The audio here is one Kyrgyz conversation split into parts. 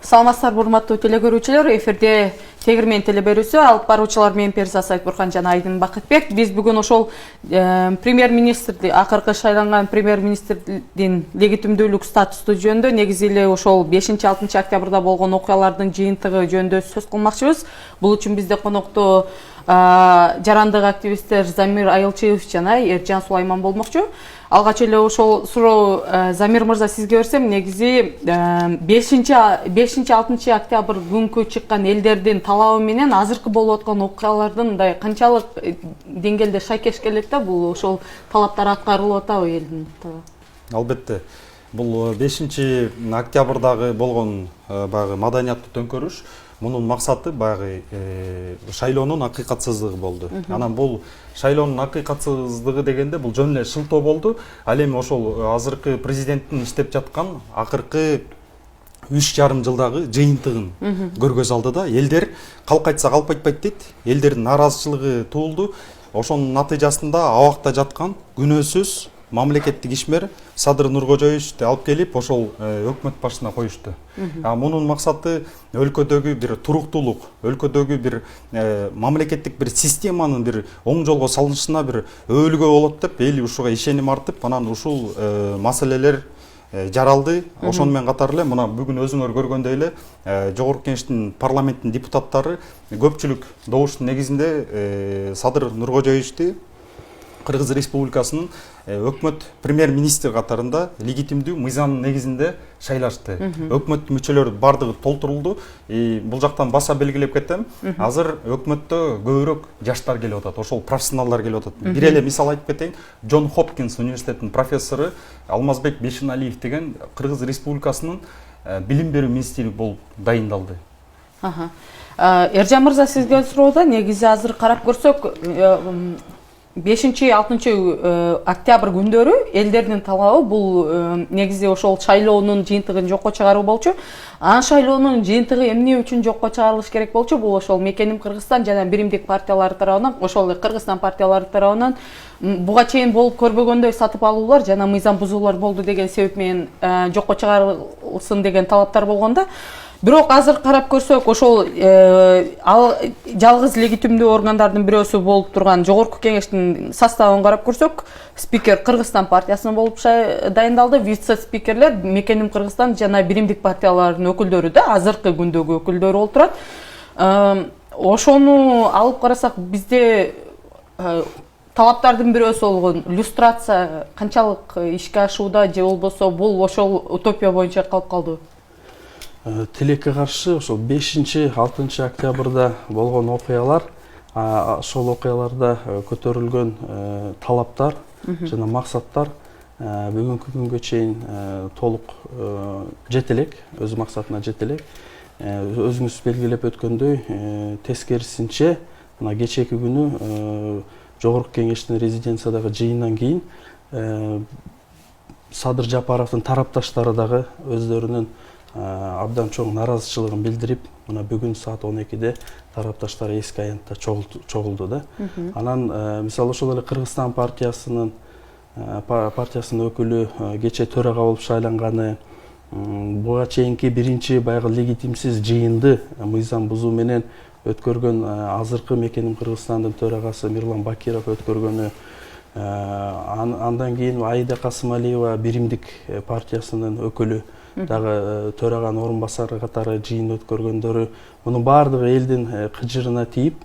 Саламатсыздарбы, урматтуу телекөрүүчүлөр. Эфирде Тегирмен телеберүүсү алып баруучулар менен Периза Сайтбурхан жана Айдын Бакытбек. Биз бүгүн ошол премьер-министрди, акыркы шайланган премьер-министрдин легитимдүүлүк статусу жөнүндө, негизи эле ошол 5-6 октябрда болгон окуялардын жыйынтыгы жөнүндө сөз кылмакчыбыз. Бул үчүн бизде конокто жарандык активисттер Замир Айылчиев жана Эржан Сулайман болмокчу. Алгач эле ошол суроо Замир мырза сизге берсем, негизи 5-6 октябрь күнкү чыккан элдердин талабы менен азыркы болуп аткан окуялардын мындай канчалык деңгээлде шайкеш келет да, бул ошол талаптар аткарылып атабы элдин? Албетте. Бул 5-октябрдагы болгон баягы маданияттуу төңкөрүш, мунун максаты баягы шайлоонун акыйкатсыздыгы болду. Анан бул шайлоонун акыйкатсыздыгы дегенде бул жөн эле шылтоо болду. Ал эми ошол азыркы президенттин иштеп жаткан акыркы 3,5 жылдагы жыйынтыгын көргөз алды да. Элдер калк айтса калп айтпайт дейт. Элдердин нааразычылыгы туулду. Ошонун натыйжасында абакта жаткан күнөөсүз мамлекеттик ишмер Садыр Нуркожоевичти алып келип ошол өкмөт башына коюшту. Мунун максаты өлкөдөгү бир туруктуулук, өлкөдөгү бир мамлекеттик бир системанын бир оң жолго салынышына бир өбөлгө болот деп эл ушуга ишеним артып, анан ушул маселелер жаралды. Ошону менен катар эле мына бүгүн өзүңөр көргөндөй эле Жогорку Кеңештин парламенттин депутаттары көпчүлүк добуштун негизинде Садыр Нуркожоевичти Кыргыз Республикасынын өкмөт премьер-министр катарында легитимдүү мыйзамдын негизинде шайлашты. Өкмөт мүчөлөрү бардыгы толтурулду. Бул жактан баса белгилеп кетем. Азыр өкмөттө көбүрөөк жаштар келип атат, ошол профессионалдар келип атат. Бир эле мисал айтып кетейин. Джон Хопкинс университетинин профессору Алмазбек Бешеналиев деген Кыргыз Республикасынын билим берүү министри болуп дайындалды. Эржан мырза, сизге суроодо негизи азыр карап көрсөк, 5-6 октябрь күндөрү элдердин талабы бул негизи ошол шайлоонун жыйынтыгын жокко чыгаруу болчу. Анан шайлоонун жыйынтыгы эмне үчүн жокко чыгарылыш керек болчу? Бул ошол Мекеним Кыргызстан жана Биримдик партиялары тарабынан, ошол Кыргызстан партиялары тарабынан буга чейин болуп көрбөгөндөй сатып алуулар жана мыйзам бузуулар болду деген себеп менен жокко чыгарылсын деген талаптар болгондо. Бирок азыр карап көрсөк, ошол жалгыз легитимдүү органдардын бирөөсү болуп турган Жогорку Кеңештин составын карап көрсөк, спикер Кыргызстан партиясынан болуп дайындалды, вице-спикерлер Мекеним Кыргызстан жана Биримдик партияларынын өкүлдөрү да азыркы күндөгү өкүлдөрү болуп турат. Ошону алып карасак, бизде талаптардын бирөөсү болгон люстрация канчалык ишке ашууда же болбосо бул ошол утопия боюнча калып калды? Тилекке каршы ошол 5-6 октябрда болгон окуялар, ошол окуяларда көтөрүлгөн талаптар жана максаттар бүгүнкү күнгө чейин толук жете элек, өз максатына жете элек. Өзүңүз белгилеп өткөндөй, тескерисинче мына кечээки күнү Жогорку Кеңештин резиденциядагы жыйындан кийин Садыр Жапаровдун тарапташтары дагы өздөрүнүн абдан чоң нааразычылыгын билдирип, мына бүгүн саат 12-де тарапташтар эски аянтта чогулду да. Анан мисалы ошол эле Кыргызстан партиясынын өкүлү кечээ төрага болуп шайланганы, буга чейинки биринчи баягы легитимсиз жыйынды мыйзам бузуу менен өткөргөн азыркы Мекеним Кыргызстандын төрагасы Мирлан Бакиров өткөргөнү, андан кийин Аида Касымалиева Биримдик партиясынын өкүлү дагы төраганын орун басары катары жыйын өткөргөндөрү, мунун баардыгы элдин кыжырына тийип,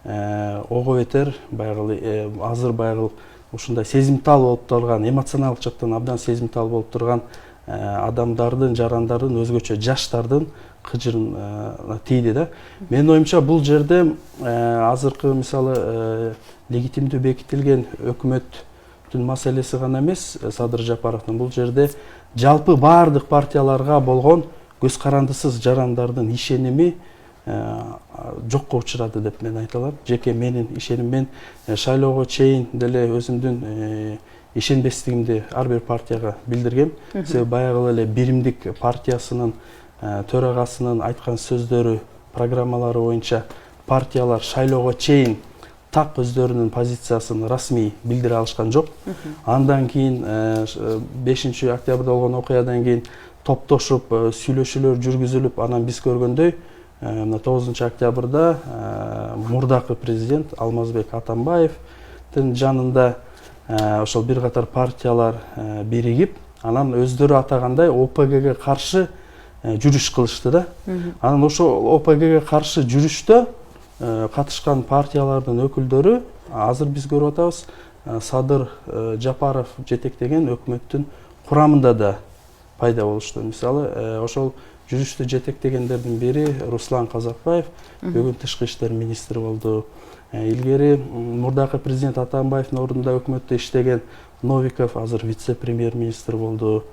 ого бетер баягы азыр баягы ушундай сезимтал болуп турган, эмоционалдык жактан абдан сезимтал болуп турган адамдардын, жарандардын, өзгөчө жаштардын кыжырына тийди да. Менин оюмча бул жерде азыркы мисалы легитимдүү бекитилген өкмөттүн маселеси гана эмес, Садыр Жапаровдун, бул жерде жалпы баардык партияларга болгон көз карандысыз жарандардын ишеними жокко учурады деп мен айта алам. Жеке менин ишениммен шайлоого чейин деле өзүмдүн ишенбестигимди ар бир партияга билдиргем. Себеби баягы эле Биримдик партиясынын төрагасынын айткан сөздөрү, программалары боюнча партиялар шайлоого чейин так өздөрүнүн позициясын расмий билдире алышкан жок. Андан кийин 5 октябрда болгон окуядан кийин топтошуп сүйлөшүүлөр жүргүзүлүп, анан биз көргөндөй мына 9 октябрда мурдакы президент Алмазбек Атамбаевдин жанында ошол бир катар партиялар биригип, анан өздөрү атагандай ОПГге каршы жүрүш кылышты да. Анан ошол ОПГге каршы жүрүштө катышкан партиялардын өкүлдөрү азыр биз көрүп атабыз, Садыр Жапаров жетектеген өкмөттүн курамында да пайда болушту. Мисалы, ошол жүрүштү жетектегендердин бири Руслан Казакбаев, бүгүн тышкы иштер министри болду. Илгери мурдакы президент Атамбаевдин ордунда өкмөттө иштеген Новиков азыр вице-премьер-министр болду.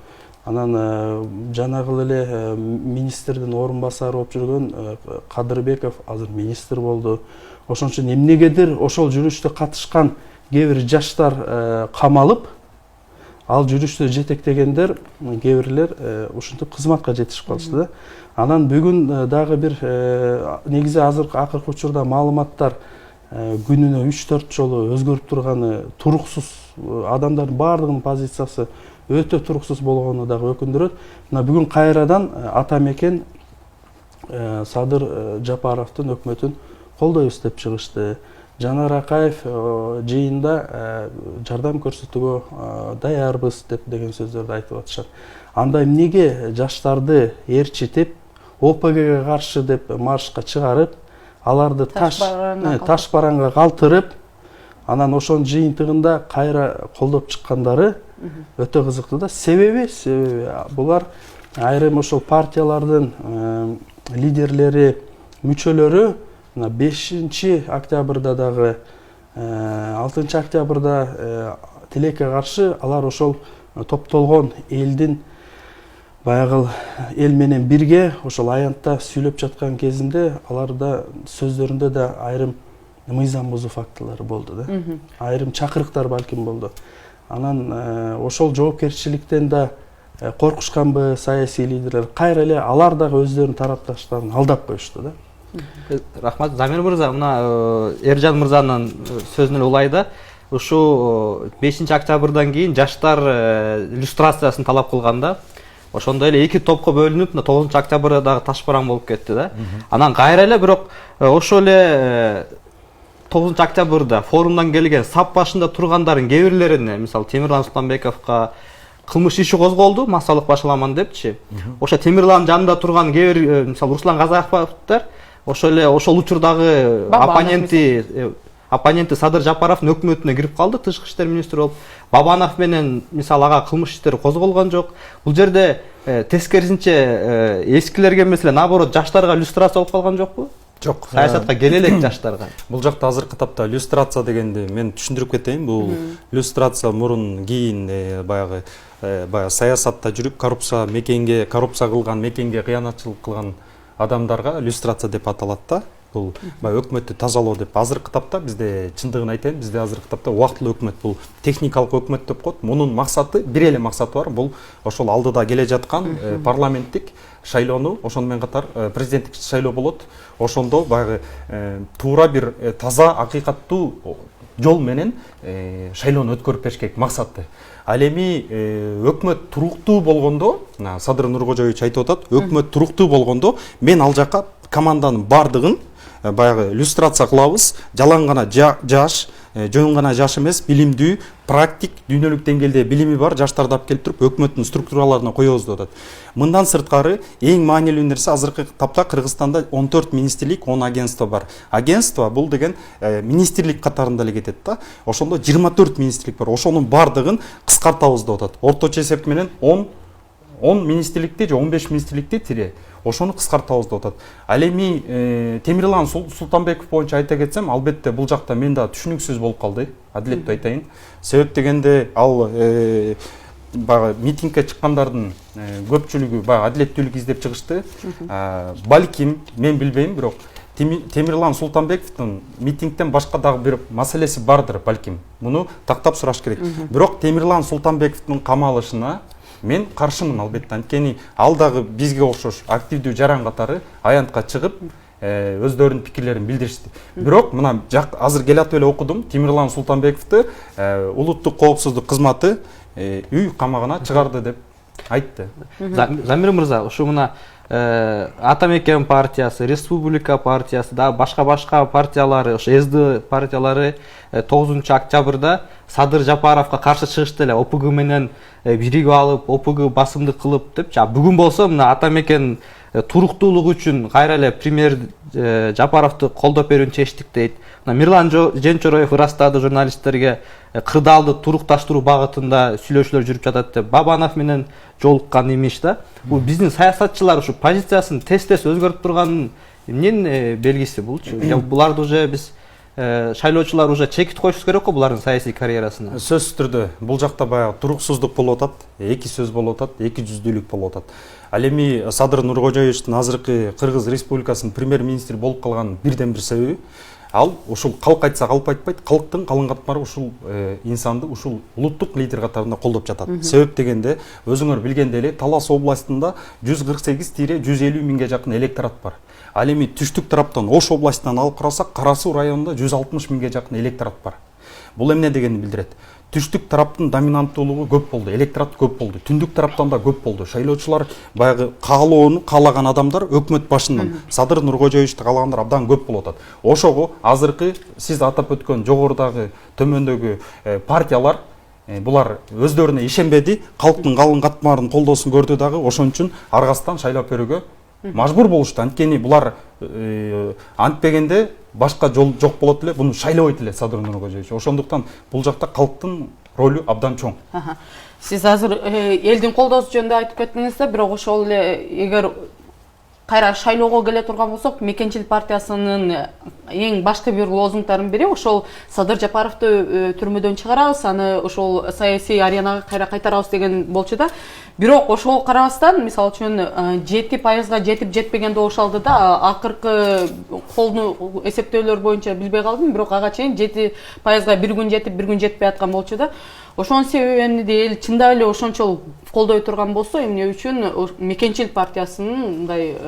Анан жанагыл эле министрдин орун басары болуп жүргөн Кадырбеков азыр министр болду. Ошон үчүн эмнегедир ошол жүрүштө катышкан кээ бир жаштар камалып, ал жүрүштү жетектегендер кээ бирлер ушинтип кызматка жетишип калышты да. Анан бүгүн дагы бир негизи азыркы акыркы учурда маалыматтар күнүнө 3-4 жолу өзгөрүп турганы туруксуз, адамдардын баардыгынын позициясы өтө туруксуз болгону дагы өкүндүрөт. Мына бүгүн кайрадан ата мекен Садыр Жапаровдун өкмөтүн колдойбуз деп чыгышты. Жанар Акаев жыйында жардам көрсөтүүгө даярбыз деген сөздөрдү айтып атышат. Анда эмнеге жаштарды ээрчитип, ОПГге каршы деп маршка чыгарып, аларды таш бараңга калтырып, анан ошонун жыйынтыгында кайра колдоп чыккандары өтө кызыктуу да. Себеби булар айрым ошол партиялардын лидерлери, мүчөлөрү 5 октябрда дагы 6 октябрда тилекке каршы алар ошол топтолгон элдин баягы эл менен бирге ошол аянтта сүйлөп жаткан кезинде аларда сөздөрүндө да айрым мыйзам бузуу фактылары болду да. Айрым чакырыктар балким болду. Анан ошол жоопкерчиликтен да коркушканбы саясий лидерлер? Кайра эле алар дагы өздөрүнүн тарапташтарын алдап коюшту да. Рахмат, Замир мырза, мына Эржан мырзанын сөзүнө улай да, ушу 5 октябрдан кийин жаштар иллюстрациясын талап кылганда, ошондой эле эки топко бөлүнүп, 9 октябрда дагы ташбаран болуп кетти да. Анан кайра эле бирок ошол эле 9 октябрда форумдан келген сап башында тургандардын кээ бирлерине, мисалы Темирлан Султанбековго кылмыш иши козголду, массалык башаламан депчи. Ошо Темирландын жанында турган кээ бир, мисалы Руслан Казакбаевдер, ошол эле ошол учурдагы оппоненти Садыр Жапаровдун өкмөтүнө кирип калды, тышкы иштер министри болуп. Бабанов менен мисалы ага кылмыш иштери козголгон жок. Бул жерде тескерисинче эскилерге эмес эле наоборот жаштарга иллюстрация болуп калган жокпу? Жок. Саясатка келе элек жаштарга. Бул жакта азыркы тапта иллюстрация дегенди мен түшүндүрүп кетейин. Бул иллюстрация мурун кийин баягы саясатта жүрүп коррупция кылган мекенге кыянатчылык кылган адамдарга иллюстрация деп аталат да. Бул өкмөттү тазалоо деп. Азыркы тапта бизде чындыгын айтайын, бизде азыркы тапта убактылуу өкмөт, бул техникалык өкмөт деп коет. Мунун максаты бир эле максаты бар. Бул ошол алдыда келе жаткан парламенттик шайлоону, ошону менен катар президенттик шайлоо болот. Ошондо баягы туура бир таза, акыйкаттуу жол менен шайлоону өткөрүп бериш керек максаты. Ал эми өкмөт туруктуу болгондо, Садыр Нуркожоевич айтып атат, өкмөт туруктуу болгондо мен ал жака команданын бардыгын баягы иллюстрация кылабыз, жалаң гана жаш, жөн гана жаш эмес, билимдүү, практик, дүйнөлүк деңгээлде билими бар жаштарды алып келип туруп өкмөттүн структураларына коебуз деп атат. Мындан сырткары эң маанилүү нерсе азыркы тапта Кыргызстанда 14 министрлик, 10 агентство бар. Агентство бул деген министрлик катарында эле кетет да. Ошондо 24 министрлик бар. Ошонун бардыгын кыскартабыз деп атат. Орточо эсеп менен 10 министрликти же 15 министрликти тире. Ошону кыскартабыз деп атат. Ал эми Темирлан Султанбеков боюнча айта кетсем, албетте бул жакта мен да түшүнүксүз болуп калды, адилеттүү айтайын. Себеп дегенде ал митингге чыккандардын көпчүлүгү адилеттүүлүк издеп чыгышты. Балким, мен билбейм, бирок Темирлан Султанбековдун митингден башка дагы бир маселеси бардыр балким. Муну тактап сураш керек. Бирок Темирлан Султанбековдун камалышына мен каршымын албетте. Анткени ал дагы бизге окшош активдүү жаран катары аянтка чыгып өздөрүнүн пикирлерин билдиришти. Бирок мына азыр келатып эле окудум, Темирлан Султанбековду улуттук коопсуздук кызматы үй камагына чыгарды деп. айтты. Замир мырза, ушу мына Атамекен партиясы, Республика партиясы, да башка партиялары, ошо СД партиялары 9 октябрда Садыр Жапаровго каршы чыгышты эле, ОПГ менен биригип алып, ОПГ басымдык кылып депчи. Бүгүн болсо мына Атамекен туруктуулугу үчүн кайра эле премьер Жапаровду колдоп берүүнү чечтик дейт. Мирлан Женчороев ырастады журналисттерге кырдаалды турукташтыруу багытында сүйлөшүүлөр жүрүп жатат деп Бабанов менен жолуккан имиш да. Бул биздин саясатчылар ушу позициясын тез-тез өзгөртүп турганын эмненин белгиси булчу? Буларды уже биз шайлоочулар уже чекит коюш керек го булардын саясий карьерасына. Сөзсүз түрдө бул жакта баягы туруксуздук болуп атат, эки сөз болуп атат, эки жүздүүлүк болуп атат. Ал эми Садыр Нуркожоевичтин азыркы Кыргыз Республикасынын премьер-министри болуп калганын бирден бир себеби ал ушул калк айтса калп айтпайт, калктын калың катмары ушул инсанды ушул улуттук лидер катарында колдоп жатат. Себеп дегенде өзүңөр билгендей эле Талас областында 148-150 миңге жакын электорат бар. Ал эми түштүк тараптан Ош областынан алып карасак, Кара Суу районунда 160 миңге жакын электорат бар. Бул эмне дегенди билдирет? Түштүк тараптын доминанттуулугу көп болду, электорат көп болду. Түндүк тараптан да көп болду. Шайлоочулар баягы каалоону каалаган адамдар өкмөт башынан Садыр Нуркожоевичти каалагандар абдан көп болуп атат. Ошого азыркы сиз атап өткөн жогорудагы төмөндөгү партиялар булар өздөрүнө ишенбеди, калктын калың катмарын колдоосун көрдү дагы, ошон үчүн аргасынан шайлап берүүгө мажбур болушту. Анткени булар антпегенде башка жол жок болот эле, буну шайлабайт эле Садыр Нуркожоевич. Ошондуктан бул жакта калктын ролу абдан чоң. Сиз азыр элдин колдоосу жөнүндө айтып кеттиңиз да, бирок ошол эле эгер кайра шайлоого келе турган болсок, Мекенчилик партиясынын эң башкы бир лозунгдардын бири ошол Садыр Жапаровду түрмөдөн чыгарабыз, аны ошол саясий аренага кайра кайтарабыз деген болчу да. Бирок ошого карабастан, мисалы үчүн 7% жетип жетпеген добуш алды да, акыркы колду эсептөөлөр боюнча билбей калдым, бирок ага чейин 7% бир күн жетип, бир күн жетпей аткан болчу да. Ошонун себеби эмне эл чындап эле ошончол колдой турган болсо, эмне үчүн Мекенчилик партиясынын мындай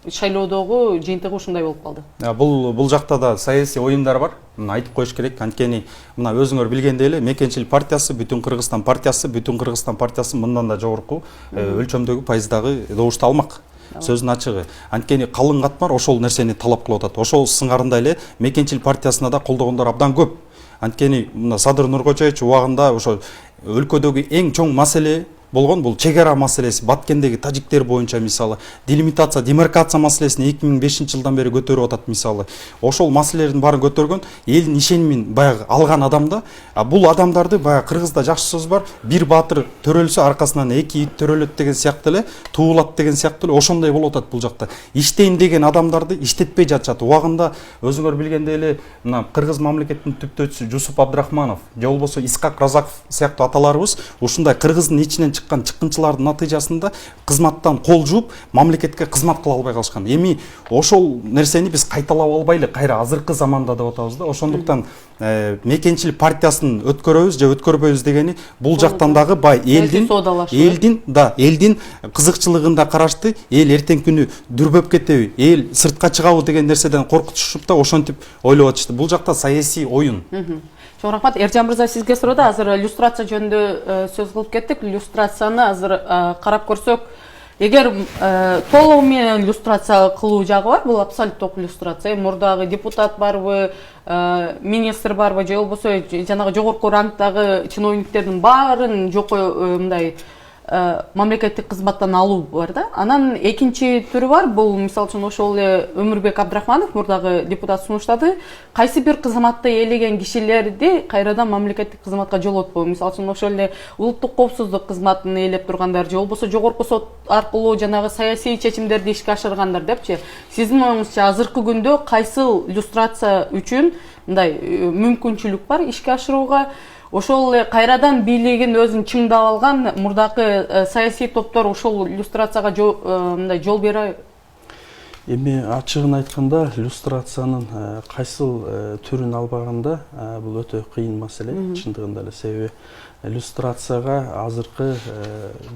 шайлоодогу жыйынтыгы ушундай болуп калды. Бул жакта да саясий оюндар бар. Мына айтып коюш керек. Анткени мына өзүңөр билгендей эле Мекенчилик партиясы, Бүтүн Кыргызстан партиясы мындан да жогорку өлчөмдөгү пайыздагы добушту алмак. Сөздүн ачыгы. Анткени калың катмар ошол нерсени талап кылып атат. Ошол сыңарында эле Мекенчилик партиясына да колдогондор абдан көп. Анткени мына Садыр Нуркожоевич убагында ошо өлкөдөгү эң чоң маселе болгон бул чек ара маселеси. Баткендеги тажиктер боюнча мисалы делимитация, демаркация маселесин 2005-жылдан бери көтөрүп атат мисалы. Ошол маселелердин баарын көтөргөн, элдин ишенимин баягы алган адамда. Бул адамдарды баягы кыргызда жакшы сөз бар, бир баатыр төрөлсө аркасынан эки ит төрөлөт деген сыяктуу эле, туулат деген сыяктуу эле ошондой болуп атат бул жакта. Иштейм деген адамдарды иштетпей жатышат. Убагында өзүңөр билгендей эле мына кыргыз мамлекетинин түптөөчүсү Жусуп Абдрахманов, же болбосо Исхак Разаков сыяктуу аталарыбыз ушундай кыргыздын ичинен чыккан чыккынчылардын натыйжасында кызматтан кол жууп, мамлекетке кызмат кыла албай калышкан. Эми ошол нерсени биз кайталап албайлы, кайра азыркы заманда деп атабыз да. Ошондуктан Мекенчилик партиясын өткөрөбүз же өткөрбөйбүз дегени бул жактан дагы бай элдин кызыкчылыгында карашты, эл эртең күнү дүрбөп кетеби, эл сыртка чыгабы деген нерседен коркутушуп да ошентип ойлоп атышты. Бул жакта саясий оюн. Чоң рахмат. Эржан мырза, сизге суроо. Азыр иллюстрация жөнүндө сөз кылып кеттик. Иллюстрацияны азыр карап көрсөк, эгер толугу менен иллюстрация кылуу жагы бар, бул абсолюттук иллюстрация. Мурдагы депутат барбы, министр барбы, же болбосо жанагы жогорку рангдагы чиновниктердин баарын жокко мындай мамлекеттик кызматтан алуу бар да. Анан экинчи түрү бар. Бул мисалы үчүн ошол эле Өмүрбек Абдрахманов мурдагы депутат сунуштады. Кайсы бир кызматты ээлеген кишилерди кайрадан мамлекеттик кызматка жолотпоо. Мисалы үчүн ошол эле улуттук коопсуздук кызматын ээлеп тургандар, же болбосо жогорку сот аркылуу жанагы саясий чечимдерди ишке ашыргандар депчи. Сиздин оюңузча азыркы күндө кайсыл иллюстрация үчүн мындай мүмкүнчүлүк бар ишке ашырууга? Ошол кайрадан бийлигин өзүн чыңдап алган мурдакы саясий топтор ошол иллюстрацияга мындай жол бере? Эми ачыгын айтканда, иллюстрациянын кайсыл түрүн албаганда бул өтө кыйын маселе чындыгында эле. Себеби иллюстрацияга азыркы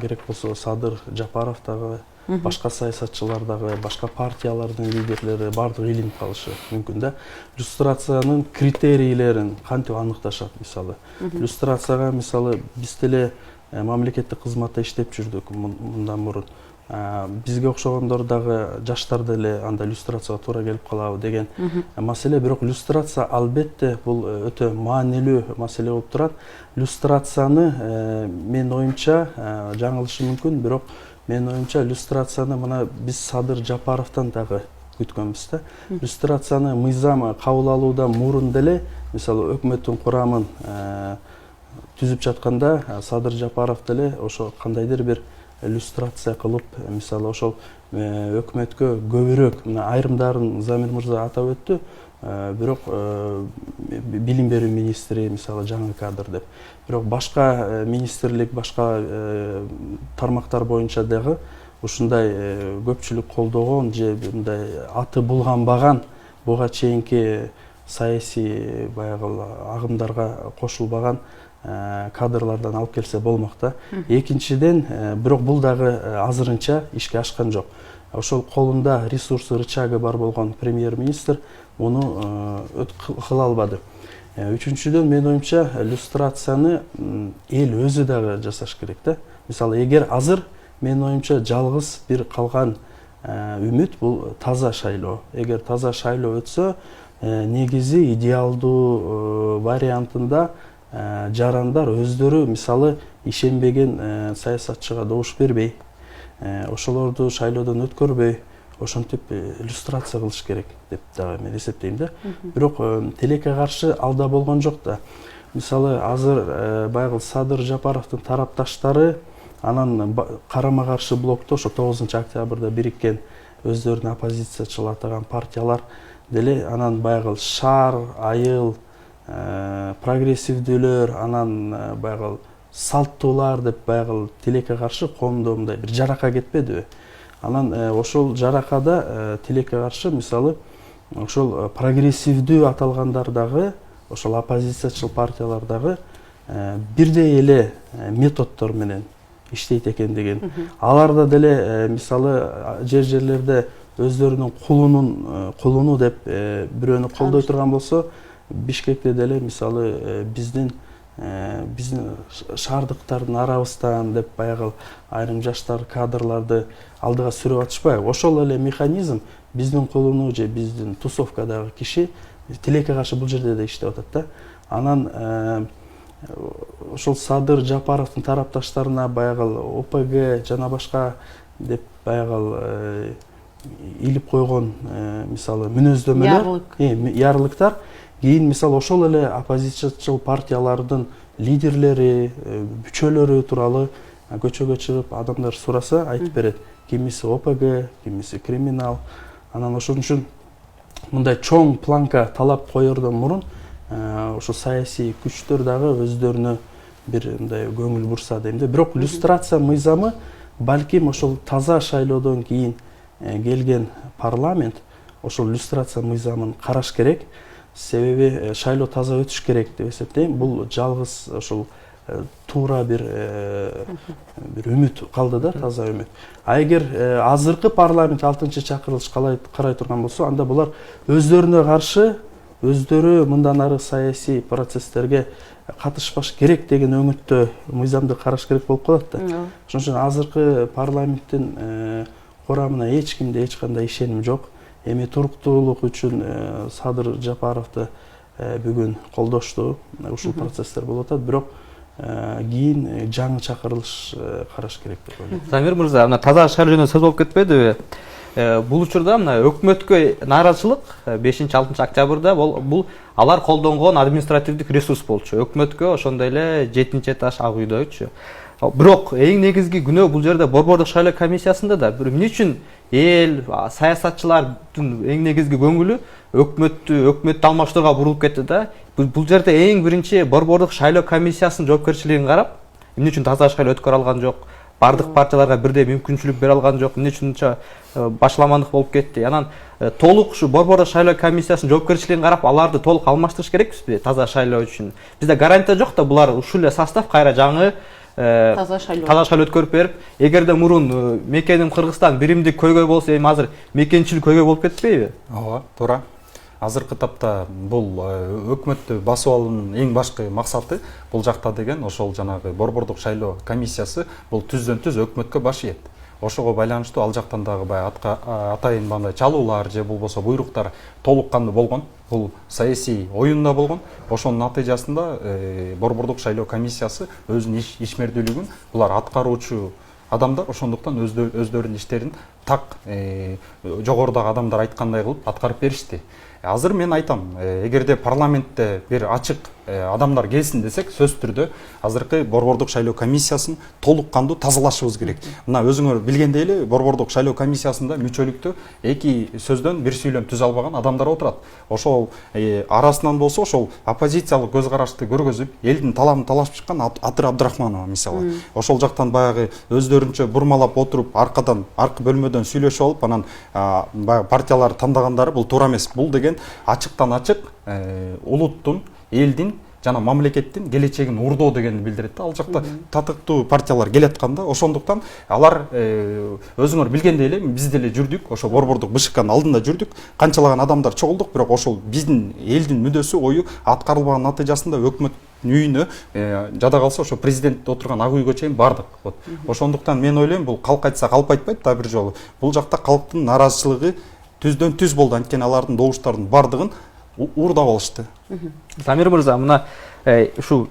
керек болсо Садыр Жапаров дагы, башка саясатчылар дагы, башка партиялардын лидерлери бардыгы илинип калышы мүмкүн да. Иллюстрациянын критерийлерин кантип аныкташат мисалы. Иллюстрацияга мисалы биз деле мамлекеттик кызматта иштеп жүрдүк мындан мурун. Бизге окшогондор дагы жаштар деле анда иллюстрацияга туура келип калабы деген маселе. Бирок иллюстрация албетте бул өтө маанилүү маселе болуп турат. Иллюстрацияны менин оюмча жаңылышым мүмкүн, бирок менин оюмча иллюстрацияны мына биз Садыр Жапаровдон дагы күткөнбүз да. Иллюстрацияны мыйзам кабыл алуудан мурун деле, мисалы өкмөттүн курамын түзүп жатканда Садыр Жапаров деле ошо кандайдыр бир иллюстрация кылып, мисалы ошол өкмөткө көбүрөөк, мына айрымдарын Замир мырза атап өттү, бирок билим берүү министри мисалы жаңы кадр деп. Бирок башка министрлик, башка тармактар боюнча дагы ушундай көпчүлүк колдогон же мындай аты булганбаган, буга чейинки саясий баягы агымдарга кошулбаган кадрлардан алып келсе болмок да. Экинчиден, бирок бул дагы азырынча ишке ашкан жок. Ошол колунда ресурсы, рычагы бар болгон премьер-министр муну кыла албады. Үчүнчүдөн, менин оюмча, иллюстрацияны эл өзү дагы жасаш керек да. Мисалы, эгер азыр менин оюмча жалгыз бир калган үмүт бул таза шайлоо. Эгер таза шайлоо өтсө, негизи идеалдуу вариантында жарандар өздөрү мисалы ишенбеген саясатчыга добуш бербей, ошолорду шайлоодон өткөрбөй, ошентип иллюстрация кылыш керек деп дагы мен эсептейм да. Бирок тилекке каршы алда болгон жок да. Мисалы азыр баягы Садыр Жапаровдун тарапташтары анан карама каршы блокто ошо 9 октябрда бириккен өздөрүн оппозициячыл атаган партиялар деле анан баягы шаар, айыл, прогрессивдүүлөр, анан баягы салттуулар деп баягы тилекке каршы коомдо мындай бир жарака кетпедиби? Анан ошол жаракада тилекке каршы мисалы ошол прогрессивдүү аталгандар дагы, ошол оппозициячыл партиялар дагы бирдей эле методдор менен иштейт экендигин. Аларда деле мисалы жерлерде өздөрүнүн кулуну деп бирөөнү колдой турган болсо, Бишкекте деле мисалы биздин шаардыктардын арабыздан деп баягы айрым жаштар кадрларды алдыга сүрүп атышпайбы? Ошол эле механизм биздин кулуну же биздин тусовкадагы киши тилекке каршы бул жерде да иштеп атат да. Анан ошол Садыр Жапаровдун тарапташтарына баягы ОПГ жана башка деп баягы илип койгон мисалы мүнөздөмөлөр, ярлыктар кийин мисалы ошол эле оппозициячыл партиялардын лидерлери, бүчөлөрү тууралуу көчөгө чыгып адамдар сураса айтып берет. Кимиси ОПГ, кимиси криминал. Анан ошон үчүн мындай чоң планка талап коердон мурун ошо саясий күчтөр дагы өздөрүнө бир мындай көңүл бурса дейм да. Бирок иллюстрация мыйзамы балким ошол таза шайлоодон кийин келген парламент ошол иллюстрация мыйзамын караш керек. Себеби шайлоо таза өтүш керек деп эсептейм. Бул жалгыз ошол туура бир үмүт калды да, таза үмүт. А эгер азыркы парламент 6-чакырылыш карай турган болсо, анда булар өздөрүнө каршы, өздөрү мындан ары саясий процесстерге катышпаш керек деген өңүттө мыйзамды караш керек болуп калат да. Ошон үчүн азыркы парламенттин курамына эч кимде эч кандай ишеним жок. Эми туруктуулук үчүн Садыр Жапаровду бүгүн колдошту, ушул процесстер болуп атат, бирок кийин жаңы чакырылыш караш керек деп ойлойм. Замир мырза, мына таза шайлоо жөнүндө сөз болуп кетпедиби? Бул учурда мына өкмөткө нааразычылык 5-6 октябрда бул алар колдонгон административдик ресурс болчу. Өкмөткө ошондой эле 7-этаж Ак үйдөчү. Бирок эң негизги күнөө бул жерде борбордук шайлоо комиссиясында да эмне үчүн эл, саясатчылардын эң негизги көңүлү өкмөттү алмаштырууга бурулуп кетти да. Бул жерде эң биринчи борбордук шайлоо комиссиясынын жоопкерчилигин карап, эмне үчүн таза шайлоо өткөрө алган жок? Бардык партияларга бирдей мүмкүнчүлүк бере алган жок? Эмне үчүн башламандык болуп кетти? Анан толук ушу борбордук шайлоо комиссиясынын жоопкерчилигин карап, аларды толук алмаштырыш керекпизби таза шайлоо үчүн? Бизде гарантия жок да, булар ушул эле состав кайра жаңы таза шайлоо өткөрүп берип, эгерде мурун мекеним Кыргызстан биримдик көйгөй болсо, эми азыр мекенчилик көйгөй болуп кетпейби? Ооба, туура. азыркы тапта бул өкмөттү басып алуунун эң башкы максаты бул жакта деген ошол жанагы борбордук шайлоо комиссиясы бул түздөн түз өкмөткө баш ийет. Ошого байланыштуу ал жактан дагы баягы атайын мындай чалуулар же болбосо буйруктар толук кандуу болгон. Бул саясий оюнда болгон. Ошонун натыйжасында борбордук шайлоо комиссиясы өзүнүн ишмердүүлүгүн булар аткаруучу адамдар ошондуктан өздөрүнүн иштерин так жогорудагы адамдар айткандай кылып аткарып беришти. Азыр мен айтам, эгерде парламентте бир ачык адамдар келсин десек, сөзсүз түрдө азыркы борбордук шайлоо комиссиясын толук кандуу тазалашыбыз керек. Мына өзүңөр билгендей эле борбордук шайлоо комиссиясында мүчөлүктө эки сөздөн бир сүйлөм түзө албаган адамдар отурат. Ошол арасынан болсо ошол оппозициялык көз карашты көргөзүп, элдин талабын талашып чыккан Атыр Абдрахманова мисалы. Ошол жактан баягы өздөрүнчө бурмалап отуруп, аркы бөлмөдөн сүйлөшүп алып, анан баягы партиялар тандагандары бул туура эмес. Бул деген ачыктан ачык улуттун, элдин жана мамлекеттин келечегин уурдоо дегенди билдирет. Ал жакта татыктуу партиялар келатканда, ошондуктан алар өзүңөр билгендей эле биз деле жүрдүк, ошо борбордук БШКнын алдында жүрдүк, канчалаган адамдар чогулдук, бирок ошол биздин элдин мүддөсү ою аткарылбаган натыйжасында өкмөт үйүнө жада калса ошо президент отурган ак үйгө чейин бардык. Ошондуктан мен ойлойм, бул калк айтса калп айтпайт да бир жолу. Бул жакта калктын наразычылыгы түздөн түз болду. Анткени алардын добуштарынын бардыгын уурдап алышты. Замир мырза, мына ушу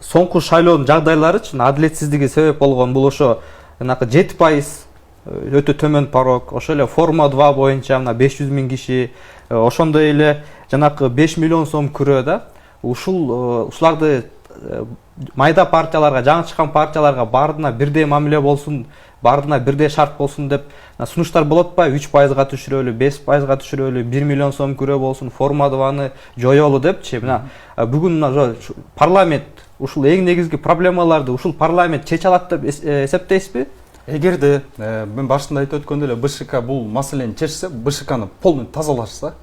соңку шайлоонун жагдайларычы адилетсиздиги себеп болгон бул ошо 7% өтө төмөн порог, ошо эле форма 2 боюнча мына 500 000 киши, ошондой эле жанакы 5 миллион сом күрөө да. Ушуларды майда партияларга, жаңы чыккан партияларга бардына бирдей мамиле болсун, бардына бирдей шарт болсун деп сунуштар болот атпайбы? 3%га түшүрөлү, 5%га түшүрөлү, 1 миллион сом күрөө болсун, форма 2-ны жоёлу депчи. Мына бүгүн парламент ушул эң негизги проблемаларды ушул парламент чече алат деп эсептейсизби? Эгерде мен башында айтып өткөндөй эле БШК бул маселени чечсе, БШКны полностью тазалашса,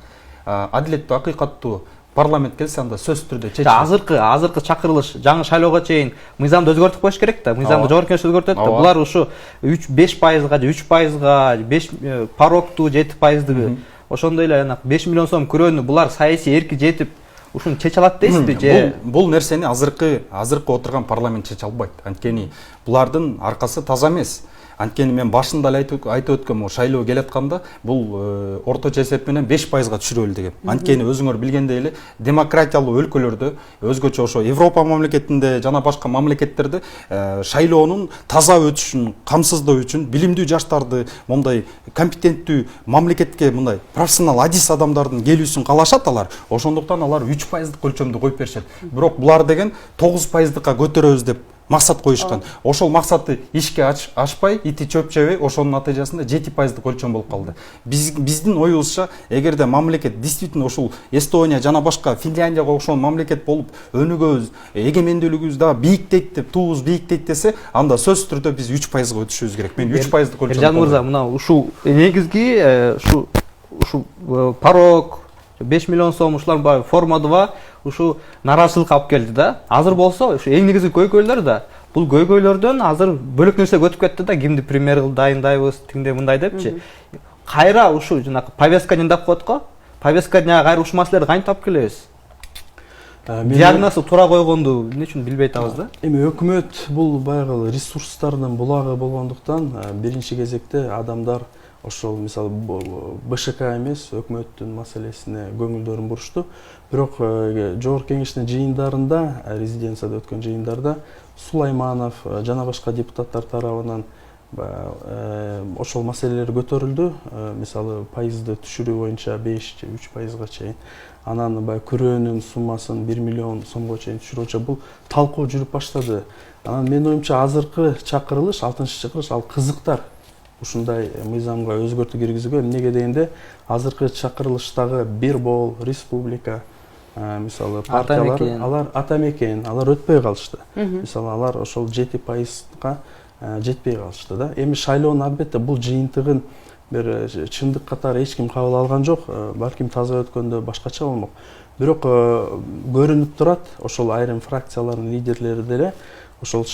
адилеттүү, акыйкаттуу парламент келсе, анда сөзсүз түрдө чечилет. Азыркы чакырылыш жаңы шайлоого чейин мыйзамды өзгөртүп коюш керек да. Мыйзамды жогорку кеңеш өзгөртөт да. Булар ушу 5%га же 3%га 5 порогту 7%ды ошондой эле 5 миллион сом күрөөнү булар саясий эрки жетип ушуну чече алат дейсизби же? Бул нерсени азыркы отурган парламент чече албайт. Анткени булардын аркасы таза эмес. Анткени мен башында эле айтып өткөм, шайлоо келатканда бул орточо эсеп менен 5%га түшүрөлү деген. Анткени өзүңөр билгендей эле демократиялуу өлкөлөрдө, өзгөчө ошо Европа мамлекетинде жана башка мамлекеттерде шайлоонун таза өтүшүн камсыздоо үчүн билимдүү жаштарды, мондай компетенттүү мамлекетке мындай профессионал адис адамдардын келүүсүн каалашат алар. Ошондуктан алар 3%дык өлчөмдү коюп беришет. Бирок булар деген 9%дыкка көтөрөбүз деп максат коюшкан. Ошол максатты ишке ашпай, ити чөп жебей, ошонун натыйжасында 7%дык өлчөм болуп калды. Биздин оюбузча, эгерде мамлекет действительно ошол Эстония жана башка Финляндияга окшогон мамлекет болуп, өнүгөбүз, эгемендүүлүгүбүз да бийиктейт деп, туубуз бийиктейт десе, анда сөзсүз түрдө биз 3%га өтүшүбүз керек. Мен 3%дык өлчөм. Эржан мырза, мына ушул негизги ушу порог 5 миллион сом ушулар форма 2 ушу нараазычылыкка алып келди да. Азыр болсо ушу эң негизги көйгөйлөр да. Бул көйгөйлөрдөн азыр бөлөк нерсе өтүп кетти да. Кимди премьер кылып дайындайбыз, тиңде мындай депчи. Кайра ушу жанакы повестка жандап коет го. Повестка кайра ушул маселелерди кантип алып келебиз? Диагнозду туура койгонду эмне үчүн билбей атабыз да? Эми өкмөт бул баягы ресурстардын булагы болгондуктан биринчи кезекте адамдар ошол мисалы БШК эмес өкмөттүн маселесине көңүлдөрүн бурушту. Бирок жогорку кеңештин жыйындарында, резиденцияда өткөн жыйындарда Сулайманов жана башка депутаттар тарабынан ошол маселелер көтөрүлдү. Мисалы пайызды түшүрүү боюнча 5 же 3%га чейин. Анан күрөөнүн суммасын 1 миллион сомго чейин түшүрүүчү бул талкуу жүрүп баштады. Анан менин оюмча азыркы чакырылыш, 6-чакырылыш ал кызыктар. Ушундай мыйзамга өзгөртүү киргизүүгө эмнеге дегенде азыркы чакырылыштагы бир бол, республика, мисалы партиялар, алар атамекен, алар өтпөй калышты. Мисалы алар ошол 7%га жетпей калышты да. Эми шайлоонун албетте бул жыйынтыгын бир чындык катары эч ким кабыл алган жок. Балким таза өткөндө башкача болмок. Бирок көрүнүп турат, ошол айрым фракциялардын лидерлери деле ошол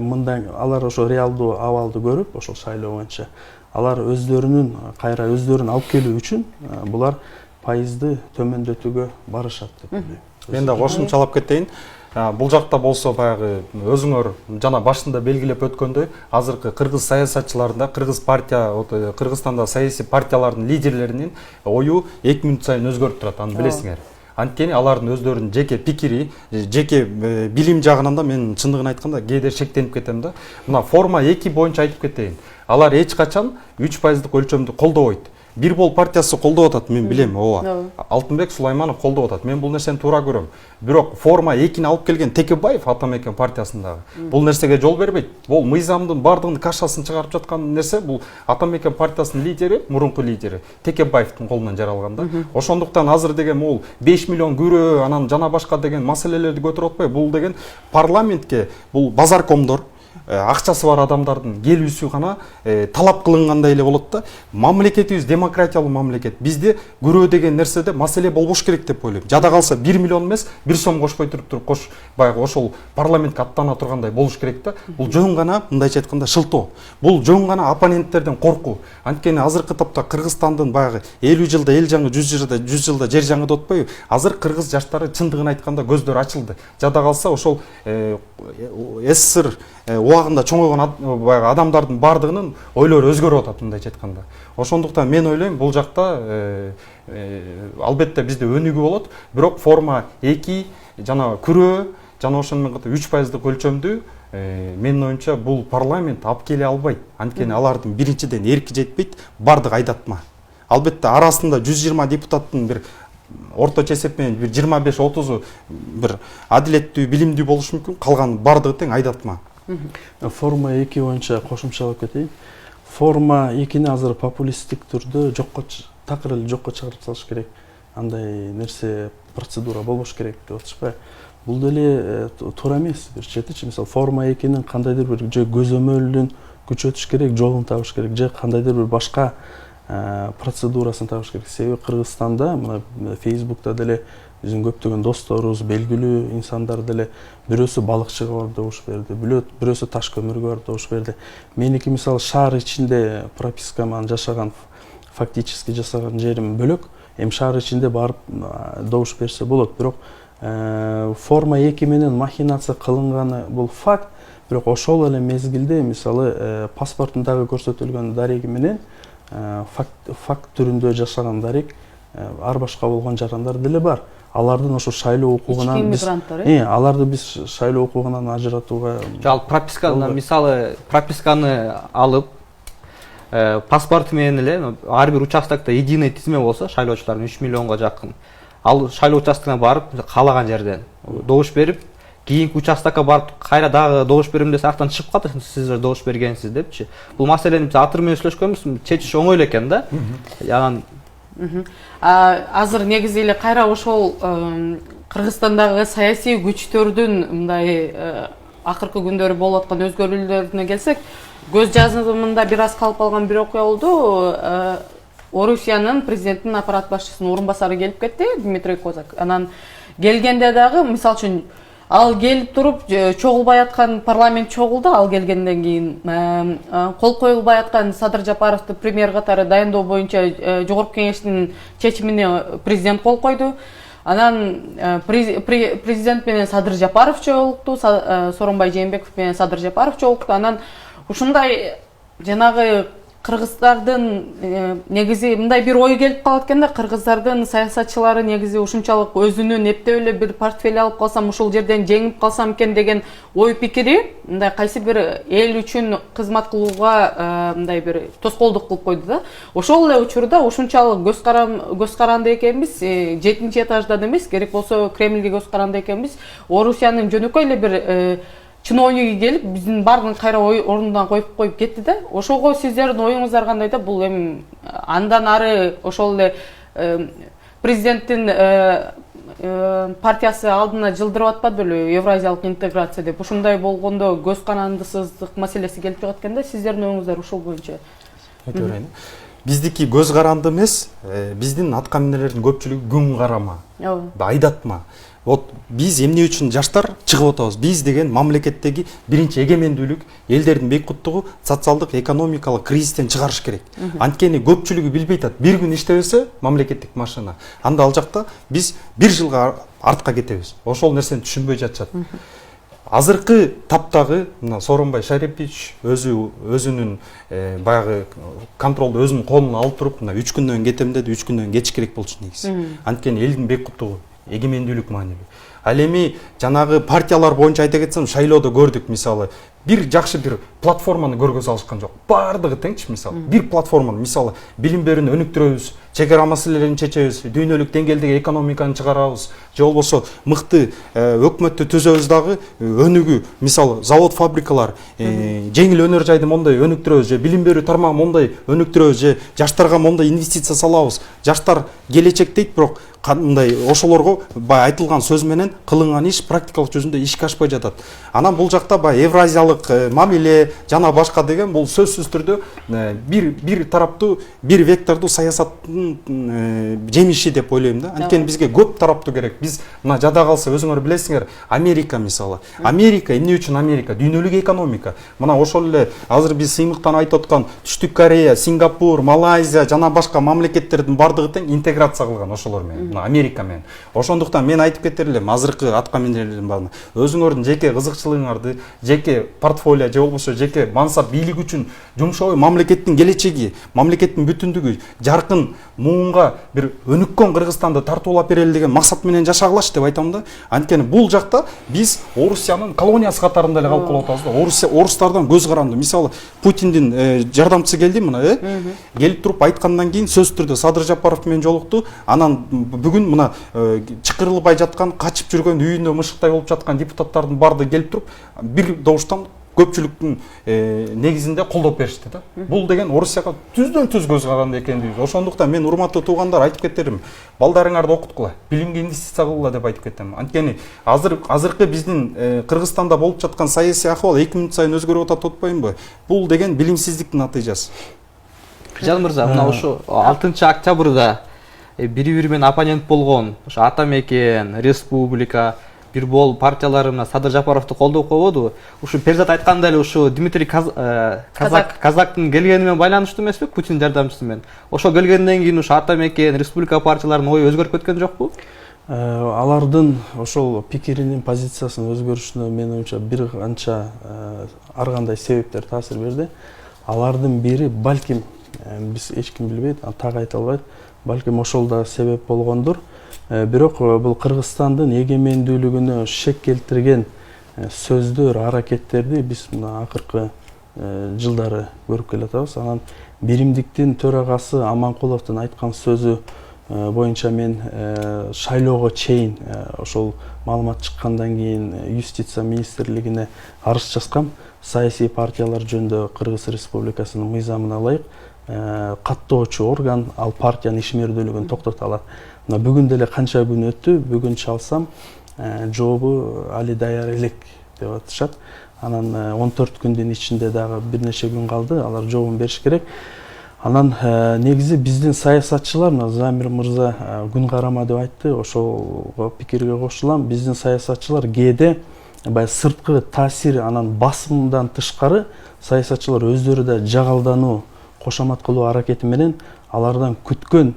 мындай алар ошол реалдуу абалды көрүп, ошол шайлоо боюнча алар өздөрүнүн кайра өздөрүн алып келүү үчүн булар пайызды төмөндөтүүгө барышат деп ойлойм. Мен да кошумчалап кетейин. Бул жакта болсо баягы өзүңөр жана башында белгилеп өткөндөй, азыркы кыргыз саясатчыларында, кыргыз партия, Кыргызстанда саясий партиялардын лидерлеринин ою 2 мүнөт сайын өзгөрүп турат, аны билесиңер. Анткени алардын өздөрүнүн жеке пикири, жеке билим жагынан да мен чындыгын айтканда кээде шектенип кетем да. Мына форма 2 боюнча айтып кетейин. Алар эч качан 3% өлчөмдү колдобойт. Бир бол партиясы колдоп атат, мен билем, ооба. Алтынбек Сулайманов колдоп атат. Мен бул нерсени туура көрөм. Бирок форма 2-ни алып келген Текебаев Атамекен партиясындагы бул нерсеге жол бербейт. Бул мыйзамдын бардыгын кашасын чыгарып жаткан нерсе, бул Атамекен партиясынын лидери, мурунку лидери Текебаевдин колунан жаралган да. Ошондуктан азыр деген бул 5 миллион күрөө, анан жана башка деген маселелерди көтөрүп атпай, бул деген парламентке, бул базаркомдор, акчасы бар адамдардын келүүсү гана талап кылынгандай эле болот да. Мамлекетибиз демократиялуу мамлекет. Бизде күрөө деген нерседе маселе болбош керек деп ойлойм. Жада калса 1 миллион эмес, 1 сом кошпой туруп кош баягы ошол парламентке аттана тургандай болуш керек да. Бул жөн гана мындайча айтканда шылтоо. Бул жөн гана оппоненттерден коркуу. Анткени азыркы топто Кыргызстандын баягы 50 жылда эл жаңы, 100 жылда жер жаңы деп атпайбы? Азыр кыргыз жаштары чындыгын айтканда көздөр ачылды. Жада калса ошол СССР убагында чоңойгон баягы адамдардын бардыгынын ойлору өзгөрүп атат, мындайча айтканда. Ошондуктан мен ойлойм, бул жакта албетте бизде өнүгүү болот, бирок форма 2 жана күрөө жана ошону менен катар 3%дык өлчөмдү менин оюмча бул парламент алып келе албайт. Анткени алардын биринчиден эрки жетпейт, бардыгы айдатма. Албетте арасында 120 депутаттын бир орточо эсеп менен бир 25-30 бир адилеттүү, билимдүү болушу мүмкүн, калган бардыгы тең айдатма. Форма 2 боюнча кошумчалап кетейин. Форма 2-ни азыр популисттик түрдө такыр эле жокко чыгарып салыш керек. Андай нерсе, процедура болбош керек деп атышпайбы? Бул деле туура эмес бир четичи. Мисалы, форма 2-нин кандайдыр бир же көзөмөлүн күчөтүш керек, жолун табыш керек, же кандайдыр бир башка процедурасын табыш керек. Себеби Кыргызстанда, мына Facebook'та деле биздин көптөгөн досторубуз, белгилүү инсандар деле бирөөсү балыкчыга барып добуш берди, бирөөсү таш көмүргө барып добуш берди. Меники мисалы шаар ичинде пропискам анан жашаган, фактически жашаган жерим бөлөк, эми шаар ичинде барып добуш берсе болот. Бирок форма 2 менен махинация кылынганы бул факт. Бирок ошол эле мезгилде мисалы паспортундагы көрсөтүлгөн дареги менен факт түрүндө жашаган дарек ар башка болгон жарандар деле бар. Алардын ошо шайлоо укугунан биз аларды биз шайлоо укугунан ажыратууга ал прописканы мисалы прописканы алып паспорту менен эле ар бир участокто единый тизме болсо шайлоочулардын 3 миллионго жакын. Ал шайлоо участоктуна барып каалаган жерден добуш берип, кийинки участокко барып кайра дагы добуш берем десе актан чыгып калат, сиздер добуш бергенсиз депчи. Бул маселени биз атыр менен сүйлөшкөнбүз, чечиш оңой эле экен да. Анан азыр негизи эле кайра ошол Кыргызстандагы саясий күчтөрдүн мындай акыркы күндөрү болуп аткан өзгөрүүлөрүнө келсек, көз жазымында бир аз калып калган бир окуя болду. Орусиянын президенттин аппарат башчысынын орун басары келип кетти, Дмитрий Козак. Анан келгенде дагы, мисалы үчүн, ал келип туруп чогулбай аткан парламент чогулду, ал келгенден кийин кол коюлбай аткан Садыр Жапаровду премьер катары дайындоо боюнча жогорку кеңештин чечимине президент кол койду. Анан президент менен Садыр Жапаров жолукту, Сооронбай Жээнбеков менен Садыр Жапаров жолукту. Анан ушундай жанагы кыргыздардын негизи мындай бир ой келип калат экен да, кыргыздардын саясатчылары негизи ушунчалык өзүнүн эптеп эле бир портфель алып калсам, ушул жерден жеңип калсам экен деген ой пикири мындай кайсы бир эл үчүн кызмат кылууга мындай бир тоскоолдук кылып койду да. Ошол эле учурда ушунчалык көз каранды экенбиз, 7-чи этаждан эмес, керек болсо Кремльге көз каранды экенбиз. Орусиянын жөнөкөй эле бир чиновниги келип биздин баарын кайра ордунан коюп кетти да. Ошого сиздердин оюңуздар кандай да? Бул эми андан ары ошол эле президенттин партиясы алдына жылдырып атпады беле, евразиялык интеграция деп. Ушундай болгондо көз карандысыздык маселеси келип чыгат экен да. Сиздердин оюңуздар ушул боюнча? Биздики көз каранды эмес, биздин аткаминерлердин көпчүлүгү күн карама, айдатма. Вот биз эмне үчүн жаштар чыгып атабыз? Биз деген мамлекеттеги биринчи эгемендүүлүк, элдердин бейкуттугу, социалдык, экономикалык кризистен чыгарыш керек. Анткени көпчүлүгү билбей атат. Бир күн иштебесе мамлекеттик машина. Анда ал жакта биз бир жылга артка кетебиз. Ошол нерсени түшүнбөй жатышат. Азыркы таптагы мына Сооронбай Шарипович өзүнүн баягы контролду өзүнүн колуна алып туруп, мына 3 күндөн кетем деди, 3 күндөн кетиш керек болчу негизи. Анткени элдин бейкуттугу, эгемендүүлүк маанилүү. Ал эми жанагы партиялар боюнча айта кетсем, шайлоодо көрдүк, мисалы, бир жакшы бир платформаны көргөзө алышкан жок. Бардыгы теңчи, мисалы, бир платформаны, мисалы, билим берүүнү өнүктүрөбүз, чек ара маселелерин чечебиз, дүйнөлүк деңгээлдеги экономиканы чыгарабыз, же болбосо мыкты өкмөттү түзөбүз дагы, өнүгүү, мисалы, завод, фабрикалар, жеңил өнөр жайды мондай өнүктүрөбүз, же билим берүү тармагын мондай өнүктүрөбүз, же жаштарга мондай инвестиция салабыз. Жаштар келечек дейт, бирок кандай ошолорго баягы айтылган сөз менен кылынган иш практикалык жүзүндө ишке ашпай жатат. Анан бул жакта баягы евразиялык мамиле жана башка деген бул сөзсүз түрдө бир тараптуу, бир вектордуу саясаттын жемиши деп ойлойм да. Анткени бизге көп тараптуу керек. Биз мына жада калса өзүңөр билесиңер, Америка мисалы. Америка эмне үчүн Америка? Дүйнөлүк экономика. Мына ошол эле азыр биз сыймыктан айтып аткан Түштүк Корея, Сингапур, Малайзия жана башка мамлекеттердин бардыгы тең интеграция кылган ошолор менен. Америка менен. Ошондуктан мен айтып кетер элем, азыркы атка минерлердин баардыгына өзүңөрдүн жеке кызыкчылыгыңарды, жеке портфолио же болбосо жеке мансап бийлик үчүн жумшоо, мамлекеттин келечеги, мамлекеттин бүтүндүгү жаркын муунга бир өнүккөн Кыргызстанды тартуулап берели деген максат менен жашагылачы деп айтам да. Анткени бул жакта биз Орусиянын колониясы катарында эле калып калып атабыз да. Орустардан көз каранды. Мисалы, Путиндин жардамчысы келди мына, келип туруп айткандан кийин сөзсүз түрдө Садыр Жапаров менен жолукту. Анан бүгүн мына чыкырылбай жаткан, качып жүргөн, үйүндө мышыктай болуп жаткан депутаттардын баардыгы келип туруп бир добуштан көпчүлүктүн негизинде колдоп беришти да. Бул деген Орусияга түздөн түз көз каранды экендиги. Ошондуктан мен урматтуу туугандар айтып кетерим, балдарыңарды окуткула, билимге инвестиция кылгыла деп айтып кетем. Анткени азыркы биздин Кыргызстанда болуп жаткан саясий акыбал 2 мүнөт сайын өзгөрүп атат деп атпаймынбы? Бул деген билимсиздиктин натыйжасы. Жан мырза, мына ушу 6-октябрда бири-бири менен оппонент болгон ошо Атамекен, Республика, бир бол партиялары мына Садыр Жапаровду колдоп койбодубу? Ушу Перзат айткандай эле ушу Дмитрий Казактын келгени менен байланыштуу эмеспи, Путин жардамчысы менен? Ошо келгенден кийин ушу Атамекен, Республика партияларынын ою өзгөрүп кеткен жокпу? Алардын ошол пикиринин, позициясынын өзгөрүшүнө менин оюмча бир канча ар кандай себептер таасир берди. Алардын бири балким биз эч ким билбейт, так айта албайт. Балким ошол да себеп болгондур. Бирок бул Кыргызстандын эгемендүүлүгүнө шек келтирген сөздөр, аракеттерди биз мына акыркы жылдары көрүп келатабыз. Анан биримдиктин төрагасы Аманкуловдун айткан сөзү боюнча мен шайлоого чейин ошол маалымат чыккандан кийин юстиция министрлигине арыз жазгам. Саясий партиялар жөнүндө Кыргыз Республикасынын мыйзамына ылайык каттоочу орган ал партиянын ишмердүүлүгүн токтото алат. Мына бүгүн деле канча күн өттү, бүгүн чалсам жообу али даяр элек деп атышат. Анан 14 күндүн ичинде дагы бир нече күн калды, алар жообун бериш керек. Анан негизи биздин саясатчылар, мына Замир мырза күн карама деп айтты, ошого пикирге кошулам. Биздин саясатчылар кээде баягы сырткы таасир, анан басымдан тышкары саясатчылар өздөрү да жагалдануу, кошомат кылуу аракети менен алардан күткөн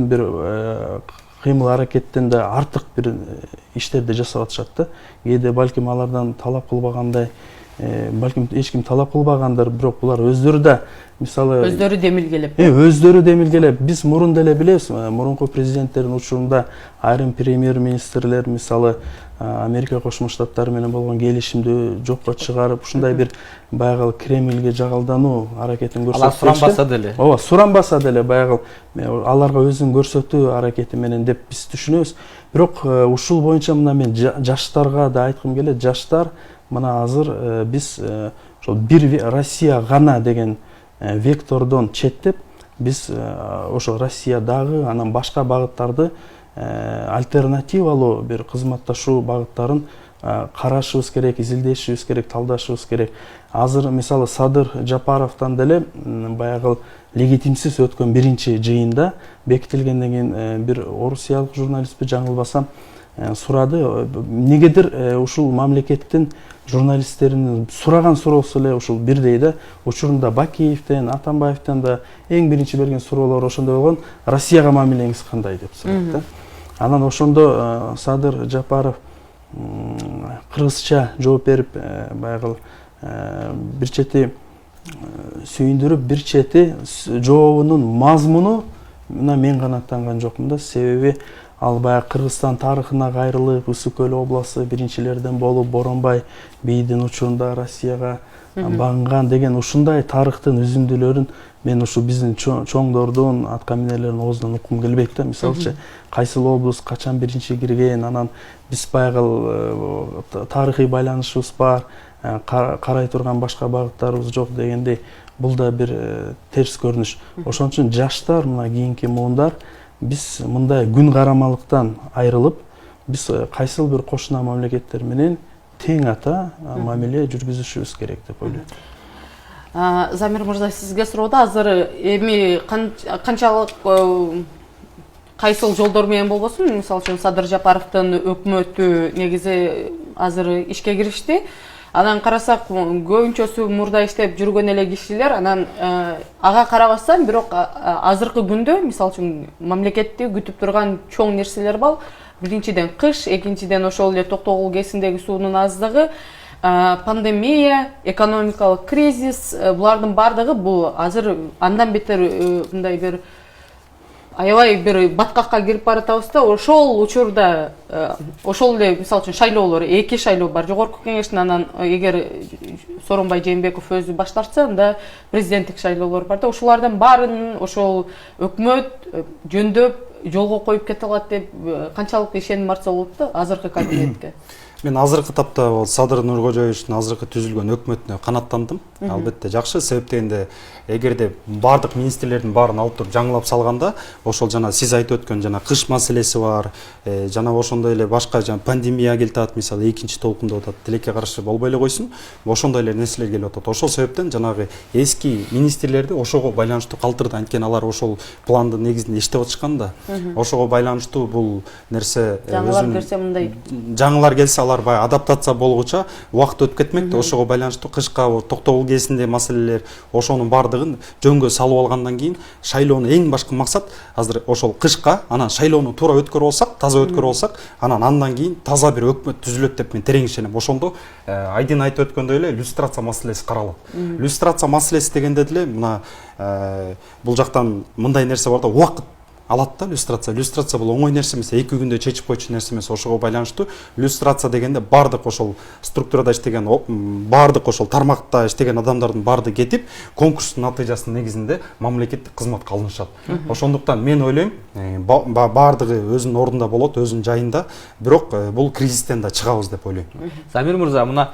бир кыймыл аракеттен да артык бир иштерди жасап атышат да. Кээде балким алардан талап кылбагандай, балким эч ким талап кылбагандыр, бирок булар өздөрү да мисалы өздөрү демилгелеп. Өздөрү демилгелеп, биз мурун деле билебиз, мурунку президенттердин учурунда айрым премьер-министрлер мисалы Америка Кошмо Штаттары менен болгон келишимди жокко чыгарып, ушундай бир баягы Кремльге жагалдануу аракетин көрсөтүп. Алар суранбаса деле. Ооба, суранбаса деле баягы аларга өзүн көрсөтүү аракети менен деп биз түшүнөбүз. Бирок ушул боюнча мына мен жаштарга да айткым келет. Жаштар мына азыр биз ошол бир Россия гана деген вектордон четтеп, биз ошо Россиядагы анан башка багыттарды альтернативалуу бир кызматташуу багыттарын карашыбыз керек, изилдешибиз керек, талдашыбыз керек. Азыр мисалы Садыр Жапаровдон деле баягы легитимсиз өткөн биринчи жыйында бекитилгенден кийин бир орусиялык журналистпи жаңылбасам сурады. Негедир ушул мамлекеттин журналисттеринин сураган суроосу эле ушул бирдей да. Учурунда Бакиевден, Атамбаевден да эң биринчи берген суроолор ошондой болгон: Россияга мамилеңиз кандай деп сурайт да. Анан ошондо Садыр Жапаров кыргызча жооп берип, баягы бир чети сүйүндүрүп, бир чети жообунун мазмуну мына мен канааттанган жокмун да. Себеби ал баягы Кыргызстан тарыхына кайрылып, Ысык Көл областы биринчилерден болуп, Боронбай бийдин учурунда Россияга багынган деген ушундай тарыхтын үзүндүлөрүн мен ушу биздин чоңдордун, аткаминерлердин оозунан уккум келбейт да. Мисалычы, кайсыл облус качан биринчи кирген, анан биз баягы тарыхый байланышыбыз бар, карай турган башка багыттарыбыз жок дегендей, бул да бир терс көрүнүш. Ошон үчүн жаштар, мына кийинки муундар, биз мындай күн карамалыктан айрылып, биз кайсыл бир кошуна мамлекеттер менен тең ата мамиле жүргүзүшүбүз керек деп ойлойм. Замир мырза, сизге суроодо азыр эми канчалык кайсыл жолдор менен болбосун, мисалы үчүн Садыр Жапаровдун өкмөтү негизи азыр ишке киришти. Анан карасак, көбүнчөсү мурда иштеп жүргөн эле кишилер, анан ага карабастан, бирок азыркы күндө мисалы үчүн мамлекетти күтүп турган чоң нерселер бар. Биринчиден кыш, экинчиден ошол эле Токтогул КЭСиндеги суунун аздыгы, пандемия, экономикалык кризис, булардын бардыгы бул азыр андан бетер мындай бир аябай бир баткакка кирип баратабыз да. Ошол учурда ошол эле мисалы үчүн шайлоолор, эки шайлоо бар. Жогорку кеңештин, анан эгер Сооронбай Жээнбеков өзү баш тартса, анда президенттик шайлоолор бар да. Ошолордун баарын ошол өкмөт жөндөп жолго коюп кете алат деп канчалык ишеним артса болот да азыркы кабинетке? Мен азыркы тапта Садыр Нуркожоевичтин азыркы түзүлгөн өкмөтүнө канааттандым. Албетте жакшы, себеп дегенде эгерде бардык министрлердин баарын алып туруп жаңылап салганда, ошол жана сиз айтып өткөн жана кыш маселеси бар, жана ошондой эле башка жана пандемия келип атат, мисалы экинчи толкун деп атат, тилекке каршы болбой эле койсун, ошондой эле нерселер келип атат. Ошол себептен жанагы эски министрлерди ошого байланыштуу калтырды, анткени алар ошол пландын негизинде иштеп атышкан да. Ошого байланыштуу бул нерсе жаңылар келсе мындай жаңылар келсе алар баягы адаптация болгуча убакыт өтүп кетмек да. Ошого байланыштуу кышка Токтогул КЭСинде маселелер, ошонун бардыгын жөнгө салып алгандан кийин шайлоону эң башкы максат азыр ошол кышка, анан шайлоону туура өткөрүп алсак, таза өткөрүп алсак, андан кийин таза бир өкмөт түзүлөт деп мен терең ишенем. Ошондо Айдин айтып өткөндөй эле люстрация маселеси каралат. Люстрация маселеси дегенде деле мына бул жактан мындай нерсе бар да, убакыт алат да люстрация. Люстрация бул оңой нерсе эмес, 2 күндө чечип койчу нерсе эмес. Ошого байланыштуу люстрация дегенде бардык ошол структурада иштеген, бардык ошол тармакта иштеген адамдардын барды кетип, конкурстун натыйжасынын негизинде мамлекеттик кызматка алынышат. Ошондуктан мен ойлойм, бардыгы өзүнүн ордунда болот, өзүнүн жайында, бирок бул кризистен да чыгабыз деп ойлойм. Замир мырза, мына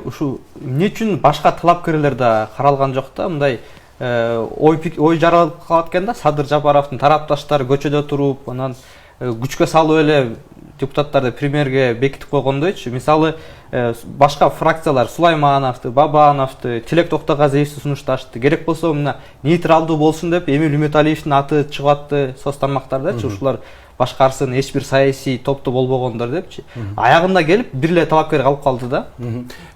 ушу эмне үчүн башка талапкерлер да каралган жок да? Мындай ой жаралып калат экен да. Садыр Жапаровдун тарапташтары көчөдө туруп, анан күчкө салып эле депутаттарды премьерге бекитип койгондойчу. Мисалы башка фракциялар Сулаймановду, Бабановду, Тилек Токтогазиевди сунушташты. Керек болсо мына нейтралдуу болсун деп Эмил Үмүталиевдин аты чыгып атты соц тармактардачы. Ушулар башкарсын, эч бир саясий топто болбогондор депчи. Аягында келип бир эле талапкер калып калды да.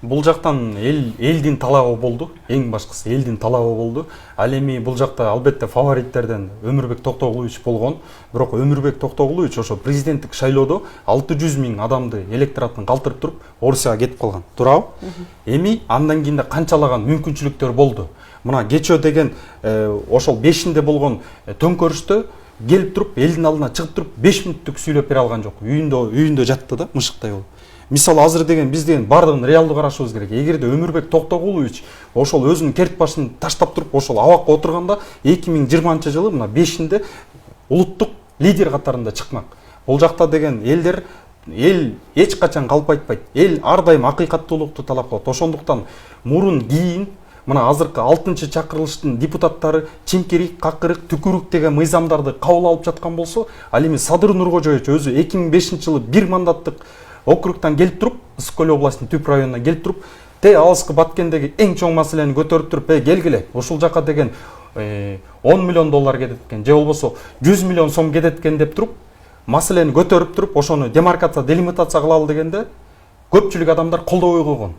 Бул жактан элдин талабы болду, эң башкысы элдин талабы болду. Ал эми бул жакта албетте фавориттерден Өмүрбек Токтогулович болгон, бирок Өмүрбек Токтогулович ошо президенттик шайлоодо 600 000 адамды электоратын калтырып туруп Орусияга кетип калган. Туурабы? Эми андан кийин да канчалаган мүмкүнчүлүктөр болду. Мына кечөө деген ошол 5-inde болгон төңкөрүштө келип туруп элдин алдына чыгып туруп 5 мүнөттүк сүйлөп бере алган жок. Үйүндө жатты да, мышыктай болуп. Мисалы азыр деген биз деген бардыгын реалдуу карашыбыз керек. Эгерде Өмүрбек Токтогулович ошол өзүнүн керт башын таштап туруп ошол абакка отурганда 2020-жылы мына 5-inde улуттук лидер катарында чыкмак. Бул жакта деген эл эч качан калп айтпайт. Эл ар дайым акыйкаттуулукту талап кылат. Ошондуктан мурун кийин мына азыркы 6-чакырылыштын депутаттары чимкирик, какырык, түкүрүк деген мыйзамдарды кабыл алып жаткан болсо, ал эми Садыр Нуркожоевич өзү 2005-жылы 1 мандаттык округтан келип туруп, Ысык көл областынын Түп районуна келип туруп, алыскы Баткендеги эң чоң маселени көтөрүп туруп, келгиле, ушул жака деген 10 миллион доллар кетет экен, же болбосо 100 миллион сом кетет экен деп туруп, маселени көтөрүп туруп, ошону демаркация, делимитация кылалы дегенде көпчүлүк адамдар колдобой койгон.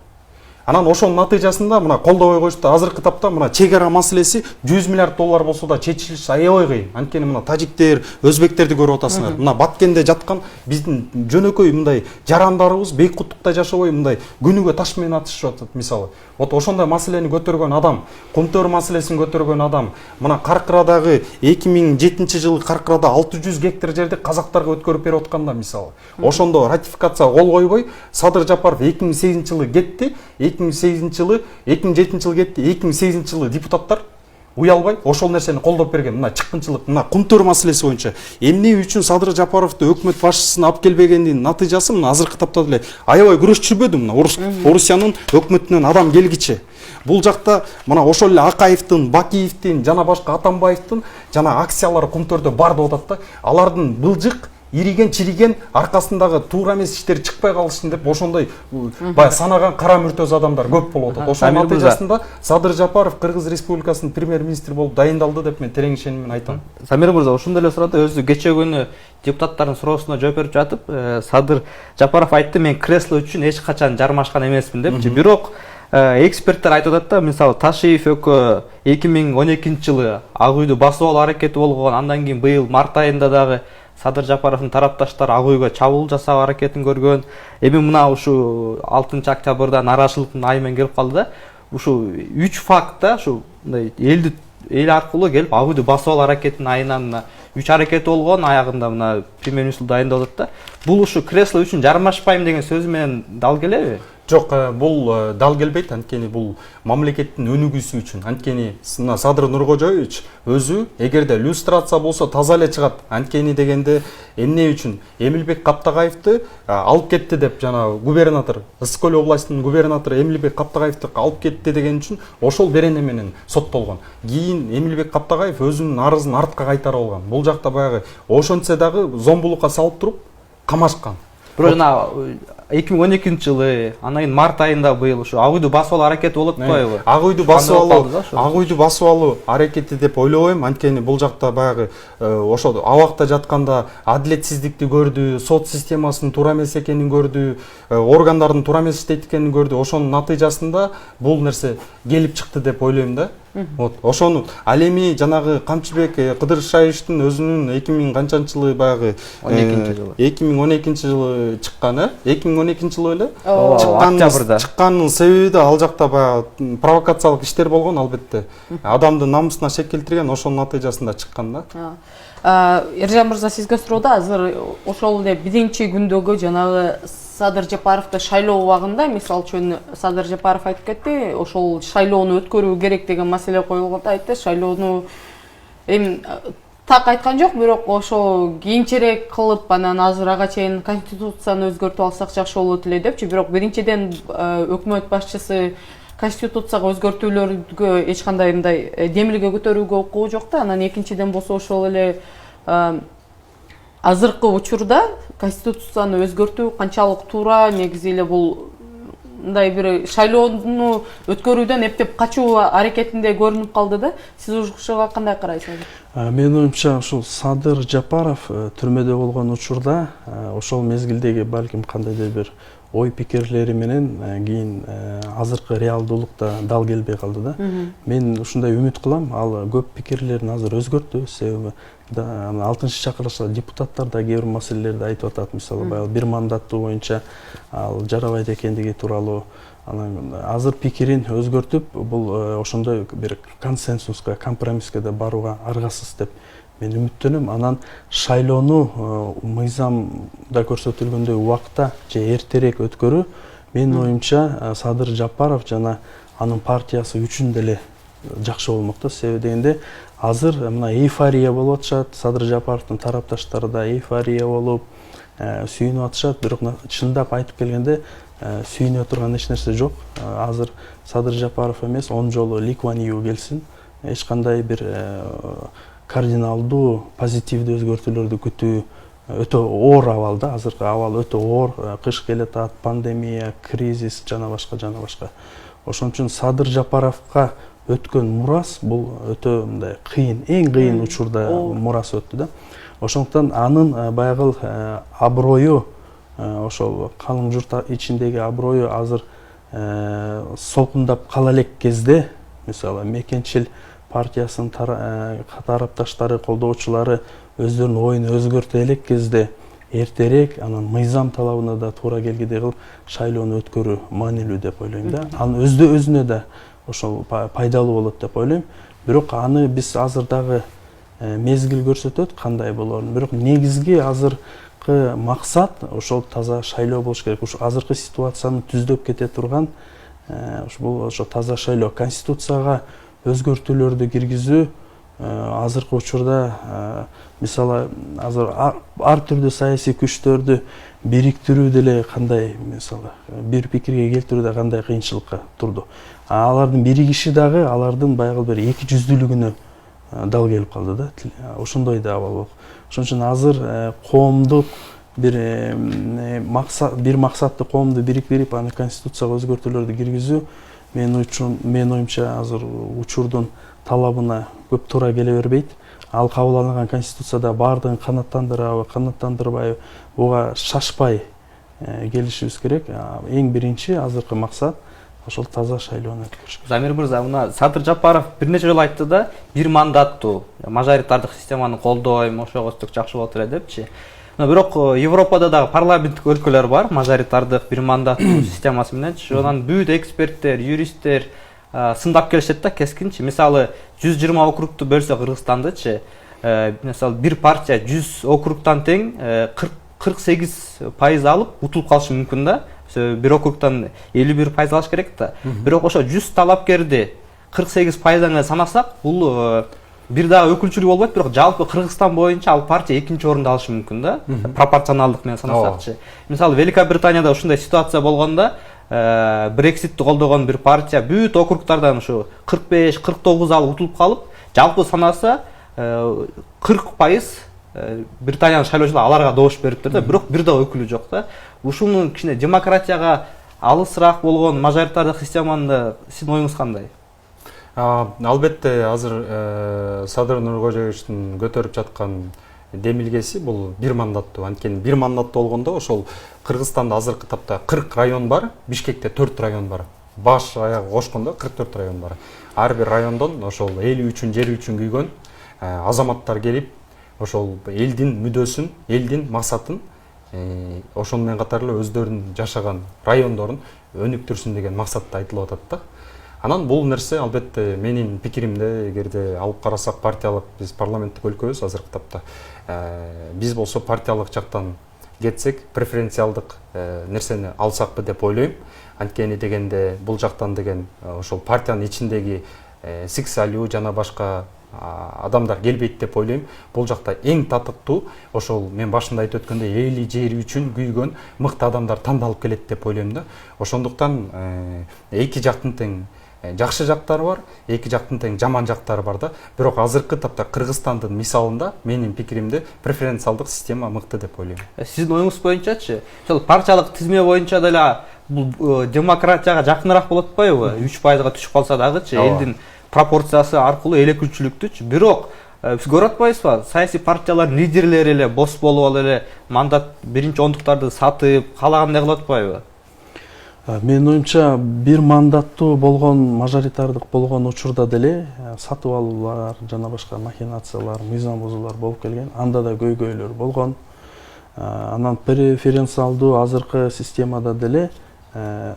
Анан ошонун натыйжасында мына колдобой коюшту. Азыркы тапта мына чек ара маселеси 100 миллиард доллар болсо да чечилиши аябай кыйын. Анткени мына тажиктер, өзбектерди көрүп атасыңар. Мына Баткенде жаткан биздин жөнөкөй мындай жарандарыбыз Бейик Куттукта жашабай мындай күнүгө таш менен атышып атат мисалы. Вот ошондой маселени көтөргөн адам, Кумтөр маселесин көтөргөн адам, мына Каркырадагы 2007-жылы Каркырада 600 гектар жерди казактарга өткөрүп берип атканда мисалы. Ошондо ратификация кол койбой, Садыр Жапаров 2008-жылы кетти. 2007 жылы кетти, 2008 жылы депутаттар уялбай ошол нерсени колдоп берген. Мына чыккынчылык, мына Кумтөр маселеси боюнча эмне үчүн Садыр Жапаровду өкмөт башчысын алып келбегендигинин натыйжасы мына азыркы тапта деле аябай күрөшчүрбөдү мына Орусиянын өкмөтүнөн адам келгиче. Бул жакта мына ошол эле Акаевдин, Бакиевдин жана башка Атамбаевдин жана акциялары Кумтөрдө бар деп атат да. Алардын былжык ириген чириген аркасындагы туура эмес иштер чыкпай калышсын деп ошондой баягы санаган кара мүртөз адамдар көп болуп атат. Ошонун натыйжасында Садыр Жапаров Кыргыз Республикасынын премьер-министри болуп дайындалды деп мен терең ишениммен айтам. Самир мырза, ошондой эле сурады өзү кечээ күнү депутаттардын суроосуна жооп берип жатып, Садыр Жапаров айтты, мен кресло үчүн эч качан жармашкан эмесмин депчи. Бирок эксперттер айтып атат да, мисалы Ташиев ÖKÖ 2012-жылы Ак үйдү басып алуу аракети болгон, андан кийин быйыл март айында дагы Садыр Жапаровдун тарапташтары Ак үйгө чабуул жасоо аракетин көргөн. Эми мына ушу 6-октябрда Нарашылыктын айы менен келип калды да. Ушу 3 факт да, ушу эл аркылуу келип Ак үйдү басып алуу аракетинин айынан 3 аракети болгон, аягында мына премьер-министр дайындап атат да. Бул ушу кресло үчүн жармашпайм деген сөзү менен дал келеби? Жок, бул дал келбейт, анткени бул мамлекеттин өнүгүүсү үчүн. Анткени Садыр Нуркожоевич өзү эгерде люстрация болсо таза эле чыгат. Анткени дегенде эмне үчүн Эмилбек Каптагаевди алып кетти деп жана губернатор, Ысык көл областынын губернатору Эмилбек Каптагаевди алып кетти деген үчүн ошол берене менен соттолгон. Кийин Эмилбек Каптагаев өзүнүн арызын артка кайтарып алган. Бул жакта баягы ошентсе дагы зомбулукка салып туруп камашкан. Бирок жана 2012-жылы, анан кийин март айында быйыл ушу Ак үйдү басып алуу аракети болуп атпайбы? Ак үйдү басып алуу аракети деп ойлобойм. Анткени бул жакта баягы ошо абакта жатканда адилетсиздикти көрдү, сот системасынын туура эмес экенин көрдү, органдардын туура эмес иштейт экенин көрдү. Ошонун натыйжасында бул нерсе келип чыкты деп ойлойм да. Вот ошону ал эми жанагы Камчыбек Кыдыршаевичтин өзүнүн 2000 канчанчы жылы баягы 2012-жылы чыккан, 2012-жылы эле чыкканын себеби да ал жакта баягы провокациялык иштер болгон албетте. Адамдын намусуна шек келтирген, ошонун натыйжасында чыккан да. Эржан мырза, сизге суроо да, азыр ошол эле биринчи күндөгү жанагы Садыр Жапаровду шайлоо убагында, мисалы үчүн Садыр Жапаров айтып кетти, ошол шайлоону өткөрүү керек деген маселе коюлганда айтты, шайлоону эми так айткан жок, бирок ошо кийинчерээк кылып, анан азыр ага чейин конституцияны өзгөртүп алсак жакшы болот эле депчи. Бирок биринчиден өкмөт башчысы конституцияга өзгөртүүлөргө эч кандай мындай демилге көтөрүүгө укугу жок да. Анан экинчиден болсо ошол эле азыркы учурда конституцияны өзгөртүү канчалык туура, негизи эле бул мындай бир шайлоону өткөрүүдөн эптеп качуу аракетинде көрүнүп калды да. Сиз ушуга кандай карайсыз? Менин оюмча ушул Садыр Жапаров түрмөдө болгон учурда ошол мезгилдеги балким кандайдыр бир ой пикирлери менен кийин азыркы реалдуулукта дал келбей калды да. Мен ушундай үмүт кылам, ал көп пикирлерин азыр өзгөрттү, себеби 6-чакырылышта депутаттар да кээ бир маселелерди айтып атат. Мисалы баягы бир мандаттуу боюнча ал жарабайт экендиги тууралуу. Анан азыр пикирин өзгөртүп, бул ошондой бир консенсуска, компромисске да барууга аргасыз деп мен үмүттөнөм. Анан шайлоону мыйзамда көрсөтүлгөндөй убакта же эртерээк өткөрүү менин оюмча Садыр Жапаров жана анын партиясы үчүн деле жакшы болмок да. Себеби дегенде азыр мына эйфория болуп атышат, Садыр Жапаровдун тарапташтары да эйфория болуп сүйүнүп атышат, бирок чындап айтып келгенде сүйүнө турган эч нерсе жок. Азыр Садыр Жапаров эмес, 10 жолу Ли Куан Ю келсин, эч кандай бир кардиналдуу позитивдүү өзгөртүүлөрдү күтүү өтө оор абалда, азыркы абал өтө оор, кыш келатат, пандемия, кризис жана башка. Ошон үчүн Садыр Жапаровго өткөн мурас бул өтө мындай кыйын, эң кыйын учурда мурас өттү да. Ошондуктан анын баягы аброю, ошол калың журт ичиндеги аброю азыр солкундап кала элек кезде, мисалы Мекенчил партиясынын тарапташтары, колдоочулары өздөрүнүн оюн өзгөртө элек кезде эртерээк анан мыйзам талабына да туура келгидей кылып шайлоону өткөрүү маанилүү деп ойлойм да. Анын өзүнө да ошол пайдалуу болот деп ойлойм. Бирок аны биз азыр дагы мезгил көрсөтөт кандай болоорун. Бирок негизги азыркы максат ошол таза шайлоо болуш керек. Ушу азыркы ситуацияны түздөп кете турган бул ошо таза шайлоо, конституцияга өзгөртүүлөрдү киргизүү. Азыркы учурда мисалы азыр ар түрдүү саясий күчтөрдү бириктирүү деле кандай, мисалы бир пикирге келтирүү да кандай кыйынчылыкка турду. Алардын биригиши дагы алардын баягы бир эки жүздүүлүгүнө дал келип калды да. Ошондой да абал болуп. Ошон үчүн азыр коомдук бир максатты коомду бириктирип, аны конституцияга өзгөртүүлөрдү киргизүү менин оюмча азыр учурдун талабына көп туура келе бербейт. Ал кабыл алынган конституцияда баардыгын канааттандырабы, канааттандырбайбы, буга шашпай келишибиз керек. Эң биринчи азыркы максат ошол таза шайлоону өткөрүш. Замир мырза, мына Садыр Жапаров бир нече жолу айтты да, бир мандаттуу мажоритардык системаны колдойм, ошого өстүк жакшы болот эле депчи. Бирок Европада дагы парламенттик өлкөлөр бар, мажоритардык бир мандаттуу системасы менен. Ошонан бүт эксперттер, юристтер сындап келишет да кескинчи. Мисалы 120 округту бөлсө Кыргызстандычы, мисалы бир партия 100 округтан тең 48% алып утулуп калышы мүмкүн да. Бир округтан 51% алыш керек да. Бирок ошо 100 талапкерди 48%дан санасак, бул бир дагы өкүлчүлүк болбойт, бирок жалпы Кыргызстан боюнча ал партия экинчи орунду алышы мүмкүн да. Пропорционалдык менен санасакчы. Мисалы Великобританияда ушундай ситуация болгондо Брекситти колдогон бир партия бүт округтардан ушу 45-49 алып утулуп калып, жалпы санаса 40% Британиянын шайлоочулары аларга добуш бериптир да, бирок бир да өкүлү жок да. Ушунун кичине демократияга алысыраак болгон мажоритардык системаны сиздин оюңуз кандай? Албетте азыр Садыр Нуркожоевичтин көтөрүп жаткан демилгеси бул бир мандаттуу. Анткени бир мандаттуу болгондо ошол Кыргызстанда азыркы тапта 40 район бар, Бишкекте 4 район бар. Баш аягы кошкондо 44 район бар. Ар бир райондон ошол эли үчүн, жери үчүн күйгөн азаматтар келип, ошол элдин мүдөөсүн, элдин максатын ошону менен катар эле өздөрүнүн жашаган райондорун өнүктүрсүн деген максатта айтылып атат да. Анан бул нерсе албетте менин пикиримде, эгерде алып карасак партиялык биз парламенттик өлкөбүз азыркы тапта. Биз болсо партиялык жактан кетсек, преференциалдык нерсени алсакпы деп ойлойм. Анткени дегенде бул жактан деген ошол партиянын ичиндеги сексуалдуу жана башка адамдар келбейт деп ойлойм. Бул жакта эң татыктуу ошол мен башында айтып өткөндөй эли жери үчүн күйгөн мыкты адамдар тандалып келет деп ойлойм да. Ошондуктан эки жактын тең жакшы жактары бар, эки жактын тең жаман жактары бар да. Бирок азыркы тапта Кыргызстандын мисалында менин пикиримде преференциалдык система мыкты деп ойлойм. Сиздин оюңуз боюнчачы, ошол партиялык тизме боюнча деле бул демократияга жакыныраак болот атпайбы? 3%га түшүп калса дагычы, элдин пропорциясы аркылуу эл өкүлчүлүктүчү. Бирок биз көрүп атпайбызбы? Саясий партиялардын лидерлери эле бос болуп алып эле мандат биринчи ондуктарды сатып, каалагандай кылып атпайбы? Менин оюмча бир мандаттуу болгон, мажоритардык болгон учурда деле сатып алуулар жана башка махинациялар, мыйзам бузуулар болуп келген. Анда да көйгөйлөр болгон. Анан преференциалдуу азыркы системада деле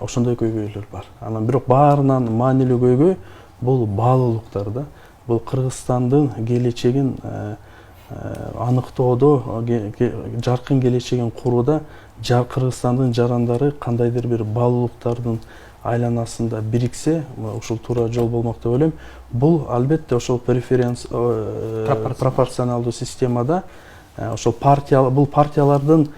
ошондой көйгөйлөр бар. Анан бирок баарынан маанилүү көйгөй бул баалуулуктар да. Бул Кыргызстандын келечегин аныктоодо, жаркын келечегин курууда Кыргызстандын жарандары кандайдыр бир баалуулуктардын айланасында бириксе, ушул туура жол болмок деп ойлойм. Бул албетте ошол пропорционалдуу системада ошол бул партиялардын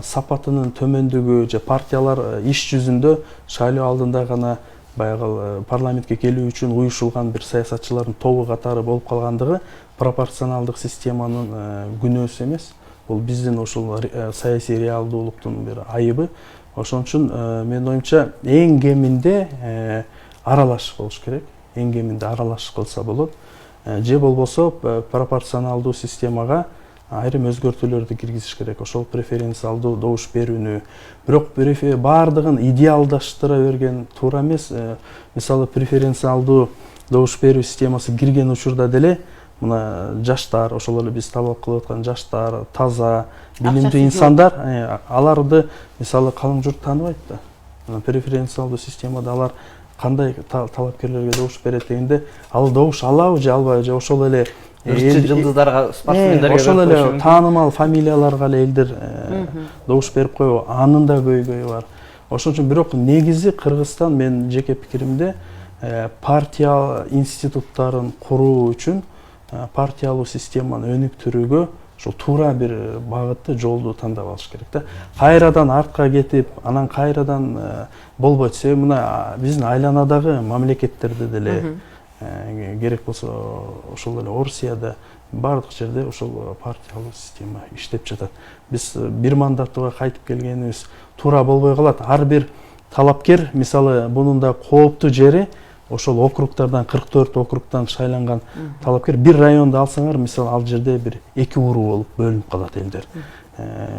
сапатынын төмөндүгү же партиялар иш жүзүндө шайлоо алдында гана баягы парламентке келүү үчүн уюшулган бир саясатчылардын тобу катары болуп калгандыгы пропорционалдык системанын күнөөсү эмес. бул биздин ушул саясий реалдуулуктун бир айыбы. Ошон үчүн менин оюмча эң кеминде аралаш болуш керек. Эң кеминде аралаш кылса болот. Же болбосо пропорционалдуу системага айрым өзгөртүүлөрдү киргизиш керек. Ошол преференциалдуу добуш берүүнү, бирок баардыгын идеалдаштыра берген туура эмес. Мисалы преференциалдуу добуш берүү системасы кирген учурда деле мына жаштар, ошол эле биз талап кылып аткан жаштар, таза, билимдүү инсандар, аларды мисалы калың журт тааныбайт да. Преференциалдуу системада алар кандай талапкерлерге добуш берет дегенде, ал добуш алабы же албайбы, же ошол эле жылдыздарга, спортсмендерге, ошол эле таанымал фамилияларга эле элдер добуш берип коебу, анын да көйгөйү бар. Ошон үчүн бирок негизи Кыргызстан, менин жеке пикиримде, партия институттарын куруу үчүн партиялуу системаны өнүктүрүүгө ошол туура бир багытты, жолду тандап алыш керек да. Кайрадан артка кетип, анан кайрадан болбойт. Себеби мына биздин айланадагы мамлекеттерде деле керек болсо ошол эле Орусияда бардык жерде ошол партиялуу система иштеп жатат. Биз бир мандаттууга кайтып келгенибиз туура болбой калат. Ар бир талапкер, мисалы, бунун да кооптуу жери ошол округдардан 44 округдан шайланган талапкер бир районду алсаңар, мисалы, ал жерде бир 2 уруу болуп бөлүнүп калат элдер.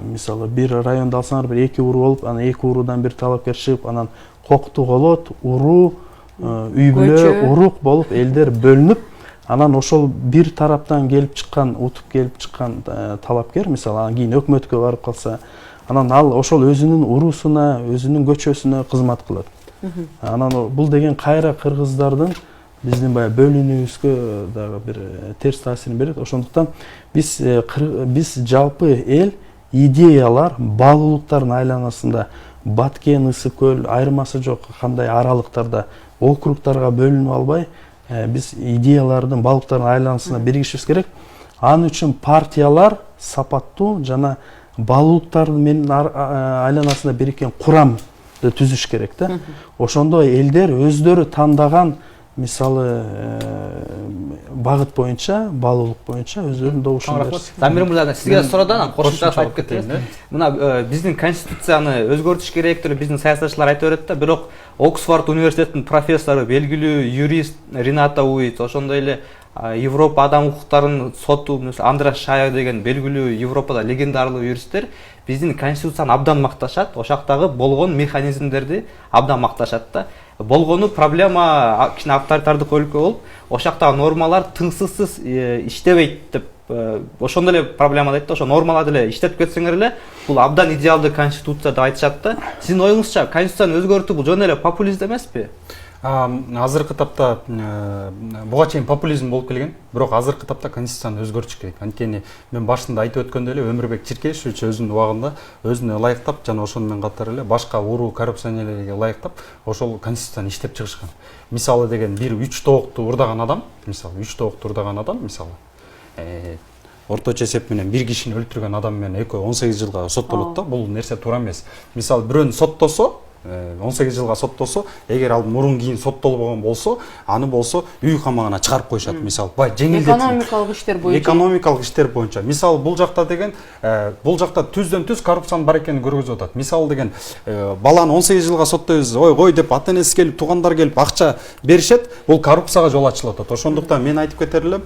Мисалы, бир районду алсаңар, бир 2 уруу болуп, анан 2 уруудан бир талапкер чыгып, анан кокту колот, уруу, үй бүлө, урук болуп элдер бөлүнүп, анан ошол бир тараптан келип чыккан, утуп келип чыккан талапкер, мисалы, анан кийин өкмөткө барып калса, анан ал ошол өзүнүн уруусуна, өзүнүн көчөсүнө кызмат кылат. Анан бул деген кайра кыргыздардын биздин баягы бөлүнүүбүзгө дагы бир терс таасирин берет. Ошондуктан биз жалпы эл идеялар, баалуулуктардын айланасында Баткен, Ысык көл айырмасы жок кандай аралыктарда округдарга бөлүнүп албай, биз идеялардын, баалуулуктардын айланасына биригишибиз керек. Анын үчүн партиялар сапаттуу жана баалуулуктардын менен айланасында бириккен курам түзүш керек да. Ошондо элдер өздөрү тандаган, мисалы, багыт боюнча, баалуулук боюнча өздөрүнүн добушун беришет. Замир мырза, сизге суроодан кошумча айтып кетебиз. Мына биздин конституцияны өзгөртүш керек деп биздин саясатчылар айтып берет да, бирок Оксфорд университетинин профессору, белгилүү юрист Рената Уит, ошондой эле Европа адам укуктарынын соту Андраш Шая деген белгилүү Европада легендарлуу юристтер биздин конституцияны абдан макташат, ошактагы болгон механизмдерди абдан макташат да. Болгону проблема кичине авторитардык өлкө болуп, ошактагы нормалар тынсызсыз иштебейт деп ошондой эле проблема дейт да. Ошо нормаларды эле иштетип кетсеңер эле бул абдан идеалдуу конституция деп айтышат да. Сиздин оюңузча конституцияны өзгөртүү бул жөн эле популизм эмеспи? Азыркы тапта буга чейин популизм болуп келген, бирок азыркы тапта конституцияны өзгөртүш керек. Анткени мен башында айтып өткөндөй эле Өмүрбек Чиркешевич өзүнүн убагында өзүнө ылайыктап, жана ошону менен катар эле башка уруу коррупционерлерге ылайыктап ошол конституцияны иштеп чыгышкан. Мисалы деген бир 3 тоокто урдаган адам, мисалы 3 тоокто урдаган адам, мисалы орточо эсеп менен бир кишини өлтүргөн адам менен экөө 18 жылга соттолот да. Бул нерсе туура эмес. Мисалы бирөөнү соттосо, 18 жылга соттосо, эгер ал мурун кийин соттолбогон болсо, аны болсо үй камагына чыгарып коюшат. Мисалы, бай жеңилдетип. Экономикалык иштер боюнча. Экономикалык иштер боюнча. Мисалы, бул жакта деген, бул жакта түздөн түз коррупциянын бар экенин көргөзүп атат. Мисалы деген, баланы 18 жылга соттойбуз, ой деп ата-энеси келип, туугандар келип акча беришет, бул коррупцияга жол ачылып атат. Ошондуктан мен айтып кетер элем,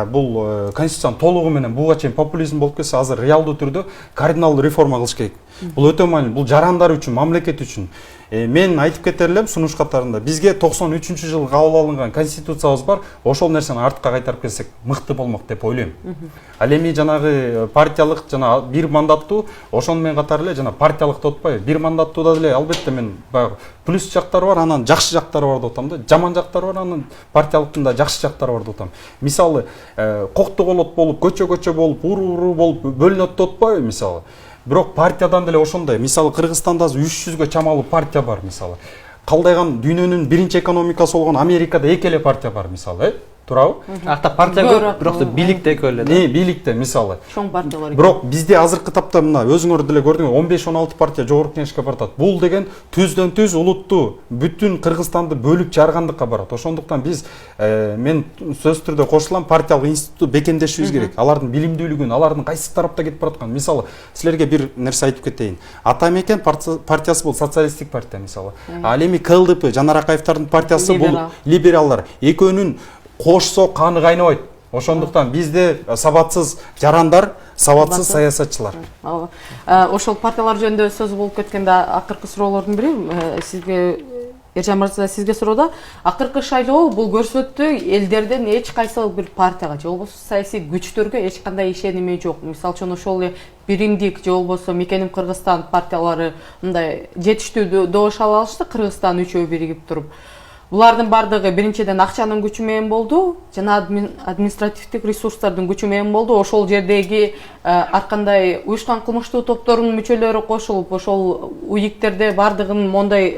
бул конституциянын толугу менен буга чейин популизм болуп кетсе, азыр реалдуу түрдө кардиналдуу реформа кылыш керек. Бул өтө маанилүү, бул жарандар үчүн, мамлекет үчүн. Мен айтып кетер элем сунуш катарында, бизге 93-жылы кабыл алынган конституциябыз бар, ошол нерсени артка кайтарып келсек мыкты болмок деп ойлойм. Ал эми жанагы партиялык жана бир мандаттуу, ошону менен катар эле жана партиялык деп атпайбы, бир мандаттууда деле албетте мен баягы плюс жактары бар, анан жакшы жактары бар деп атам да, жаман жактары бар, анан партиялыктын да жакшы жактары бар деп атам. Мисалы, кокту колот болуп, көчө болуп, уруу болуп бөлүнөт деп атпайбы, мисалы. Бирок партиядан деле ошондой. Мисалы, Кыргызстанда 300гө чамалуу партия бар, мисалы. Калдайган дүйнөнүн биринчи экономикасы болгон Америкада эки эле партия бар, мисалы. туурабы? Акта партия көп, бирок бийликте экөө эле да. Бийликте мисалы. Чоң партиялар. Бирок бизде азыркы тапта мына өзүңөр деле көрдүңөр 15-16 партия жогорку кеңешке баратат. Бул деген түздөн түз улутту бүтүн Кыргызстанды бөлүп жаргандыкка барат. Ошондуктан биз мен сөзсүз түрдө кошулам, партиялык институтту бекемдешибиз керек. Алардын билимдүүлүгүн, алардын кайсы тарапта кетип бараткан. Мисалы, силерге бир нерсе айтып кетейин. Ата мекен партиясы бул социалисттик партия мисалы. Ал эми КЛДП, Жанар Акаевдин партиясы бул либералдар. Экөөнүн кошсо каны кайнабайт. Ошондуктан бизде сабатсыз жарандар, сабатсыз саясатчылар. Ошол партиялар жөнүндө сөз болуп кеткенде акыркы суроолордун бири сизге Ержан мырза сизге суроодо акыркы шайлоо бул көрсөттү элдерден эч кайсы бир партияга же болбосо саясий күчтөргө эч кандай ишеними жок. Мисалы үчүн ошол эле биримдик же болбосо Мекеним Кыргызстан партиялары мындай жетиштүү добуш ала алышты, Кыргызстан үчөө биригип туруп. Булардын бардыгы биринчиден акчанын күчү менен болду, жана административдик ресурстардын күчү менен болду. Ошол жердеги ар кандай уюшкан кылмыштуу топтордун мүчөлөрү кошулуп, ошол уйиктерде бардыгын мондай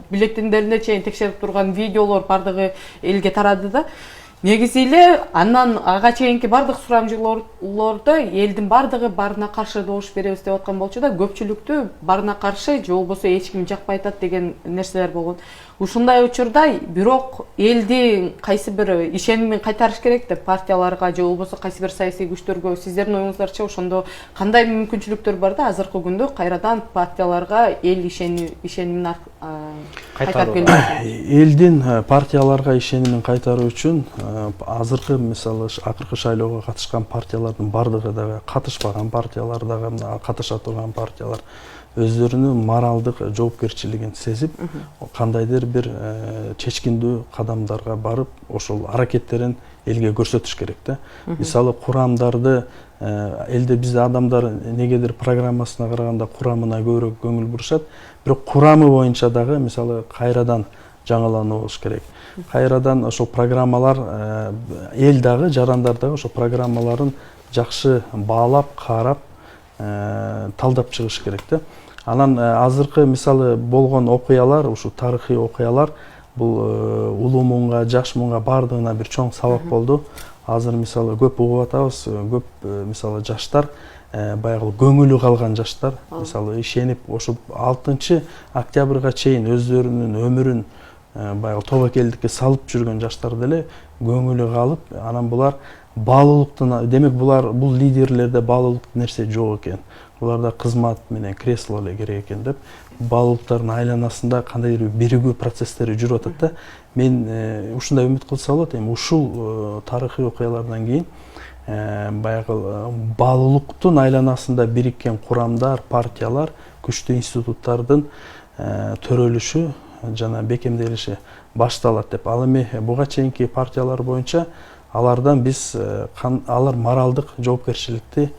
бюллетендерине чейин текшерип турган видеолор бардыгы элге тарады да. Негизи эле андан ага чейинки бардык сурамжылоордо элдин бардыгы барына каршы добуш беребиз деп аткан болчу да, көпчүлүктү барына каршы же болбосо эч ким жакпай атат деген нерселер болгон. Ушундай учурда бирок элди кайсы бир ишенимин кайтарыш керек деп партияларга же болбосо кайсы бир саясий күчтөргө сиздердин оюңуздарча ошондо кандай мүмкүнчүлүктөр бар да азыркы күндө кайрадан партияларга эл ишенимин кайтарып келүү? Элдин партияларга ишенимин кайтаруу үчүн азыркы мисалы акыркы шайлоого катышкан партиялардын бардыгы дагы, катышпаган партиялар дагы, катыша турган партиялар өздөрүнүн моралдык жоопкерчилигин сезип, кандайдыр бир чечкиндүү кадамдарга барып, ошол аракеттерин элге көрсөтүш керек да. Мисалы курамдарды элде бизде адамдар негедир программасына караганда курамына көбүрөөк көңүл бурушат, бирок курамы боюнча дагы мисалы кайрадан жаңылануу болуш керек. Кайрадан ошол программалар эл дагы, жарандар дагы ошол программаларын жакшы баалап, карап, талдап чыгыш керек да. Анан азыркы мисалы болгон окуялар, ушу тарыхый окуялар бул улуу муунга, жаш муунга бардыгына бир чоң сабак болду. Азыр мисалы көп угуп атабыз, көп мисалы жаштар баягы көңүлү калган жаштар, мисалы ишенип ошо 6 октябрга чейин өздөрүнүн өмүрүн баягы тобокелдикке салып жүргөн жаштар деле көңүлү калып, анан булар баалуулуктан, демек бул лидерлерде баалуулук нерсе жок экен. Буларда кызмат менен кресло эле керек экен деп, баалуулуктардын айланасында кандайдыр биригүү процесстери жүрүп атат да. Мен ушундай үмүт кылса болот, эми ушул тарыхый окуялардан кийин баягы баалуулуктун айланасында бириккен курамдар, партиялар, күчтүү институттардын төрөлүшү жана бекемделиши башталат деп. Ал эми буга чейинки партиялар боюнча алардан биз алар моралдык жоопкерчиликти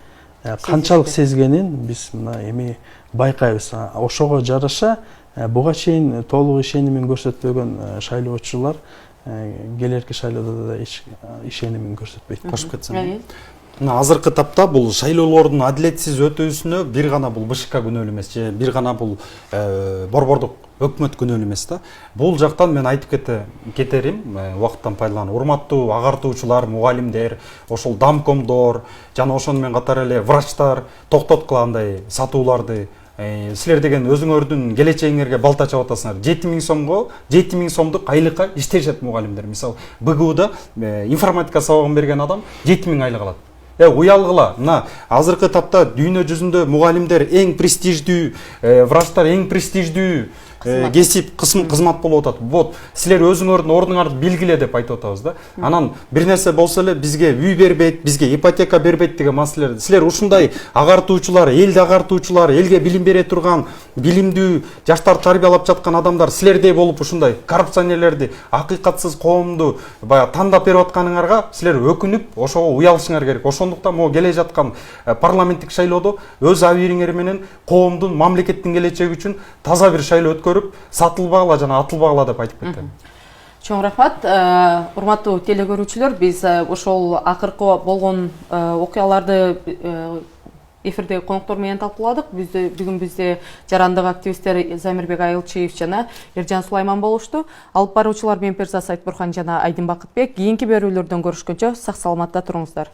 канчалык сезгенин биз мына эми байкайбыз. Ошого жараша буга чейин толук ишенимин көрсөтпөгөн шайлоочулар келерки шайлоодо да эч ишенимин көрсөтпөйт. Кошуп кетсем. Мына азыркы тапта бул шайлоолордун адилетсиз өтүүсүнө бир гана бул БШК күнөөлүү эмес, же бир гана бул борбордук өкмөт күнөөлүү эмес да. Бул жактан мен айтып кетерим, убакыттан пайдаланып, урматтуу агартуучулар, мугалимдер, ошол домкомдор, жана ошону менен катар эле врачтар токтоткула андай сатууларды. Силер деген өзүңөрдүн келечегиңерге балта чап атасыңар. 7000 сомго, 7000 сомдук айлыкка иштешет мугалимдер. Мисалы, БГУда информатика сабагын берген адам 7000 айлык алат. Уялгыла, мына азыркы тапта дүйнө жүзүндө мугалимдер эң престиждүү, врачтар эң престиждүү кесип кызмат болуп атат. Вот силер өзүңөрдүн ордуңарды белгиле деп айтып атабыз да. Анан бир нерсе болсо эле бизге үй бербейт, бизге ипотека бербейт деген маселелер. Силер ушундай агартуучулар, элди агартуучулар, элге билим бере турган, билимдүү жаштарды тарбиялап жаткан адамдар силердей болуп ушундай коррупционерлерди, акыйкатсыз коомду баягы тандап берип атканыңарга силер өкүнүп, ошого уялышыңар керек. Ошондуктан могу келе жаткан парламенттик шайлоодо өз абийириңер менен коомдун, мамлекеттин келечеги үчүн таза бир шайлоо көрүп, сатылбагыла жана атылбагыла деп айтып кеттим. Чоң рахмат. Урматтуу телекөрүүчүлөр, биз ошол акыркы болгон окуяларды эфирдеги коноктор менен талкууладык. Бүгүн бизде жарандык активисттер Замирбек Айылчиев жана Эржан Сулайман болушту. Алып баруучулар мен Перза Сайтбурхан жана Айдын Бакытбек. Кийинки берүүлөрдөн көрүшкөнчө сак саламатта туруңуздар.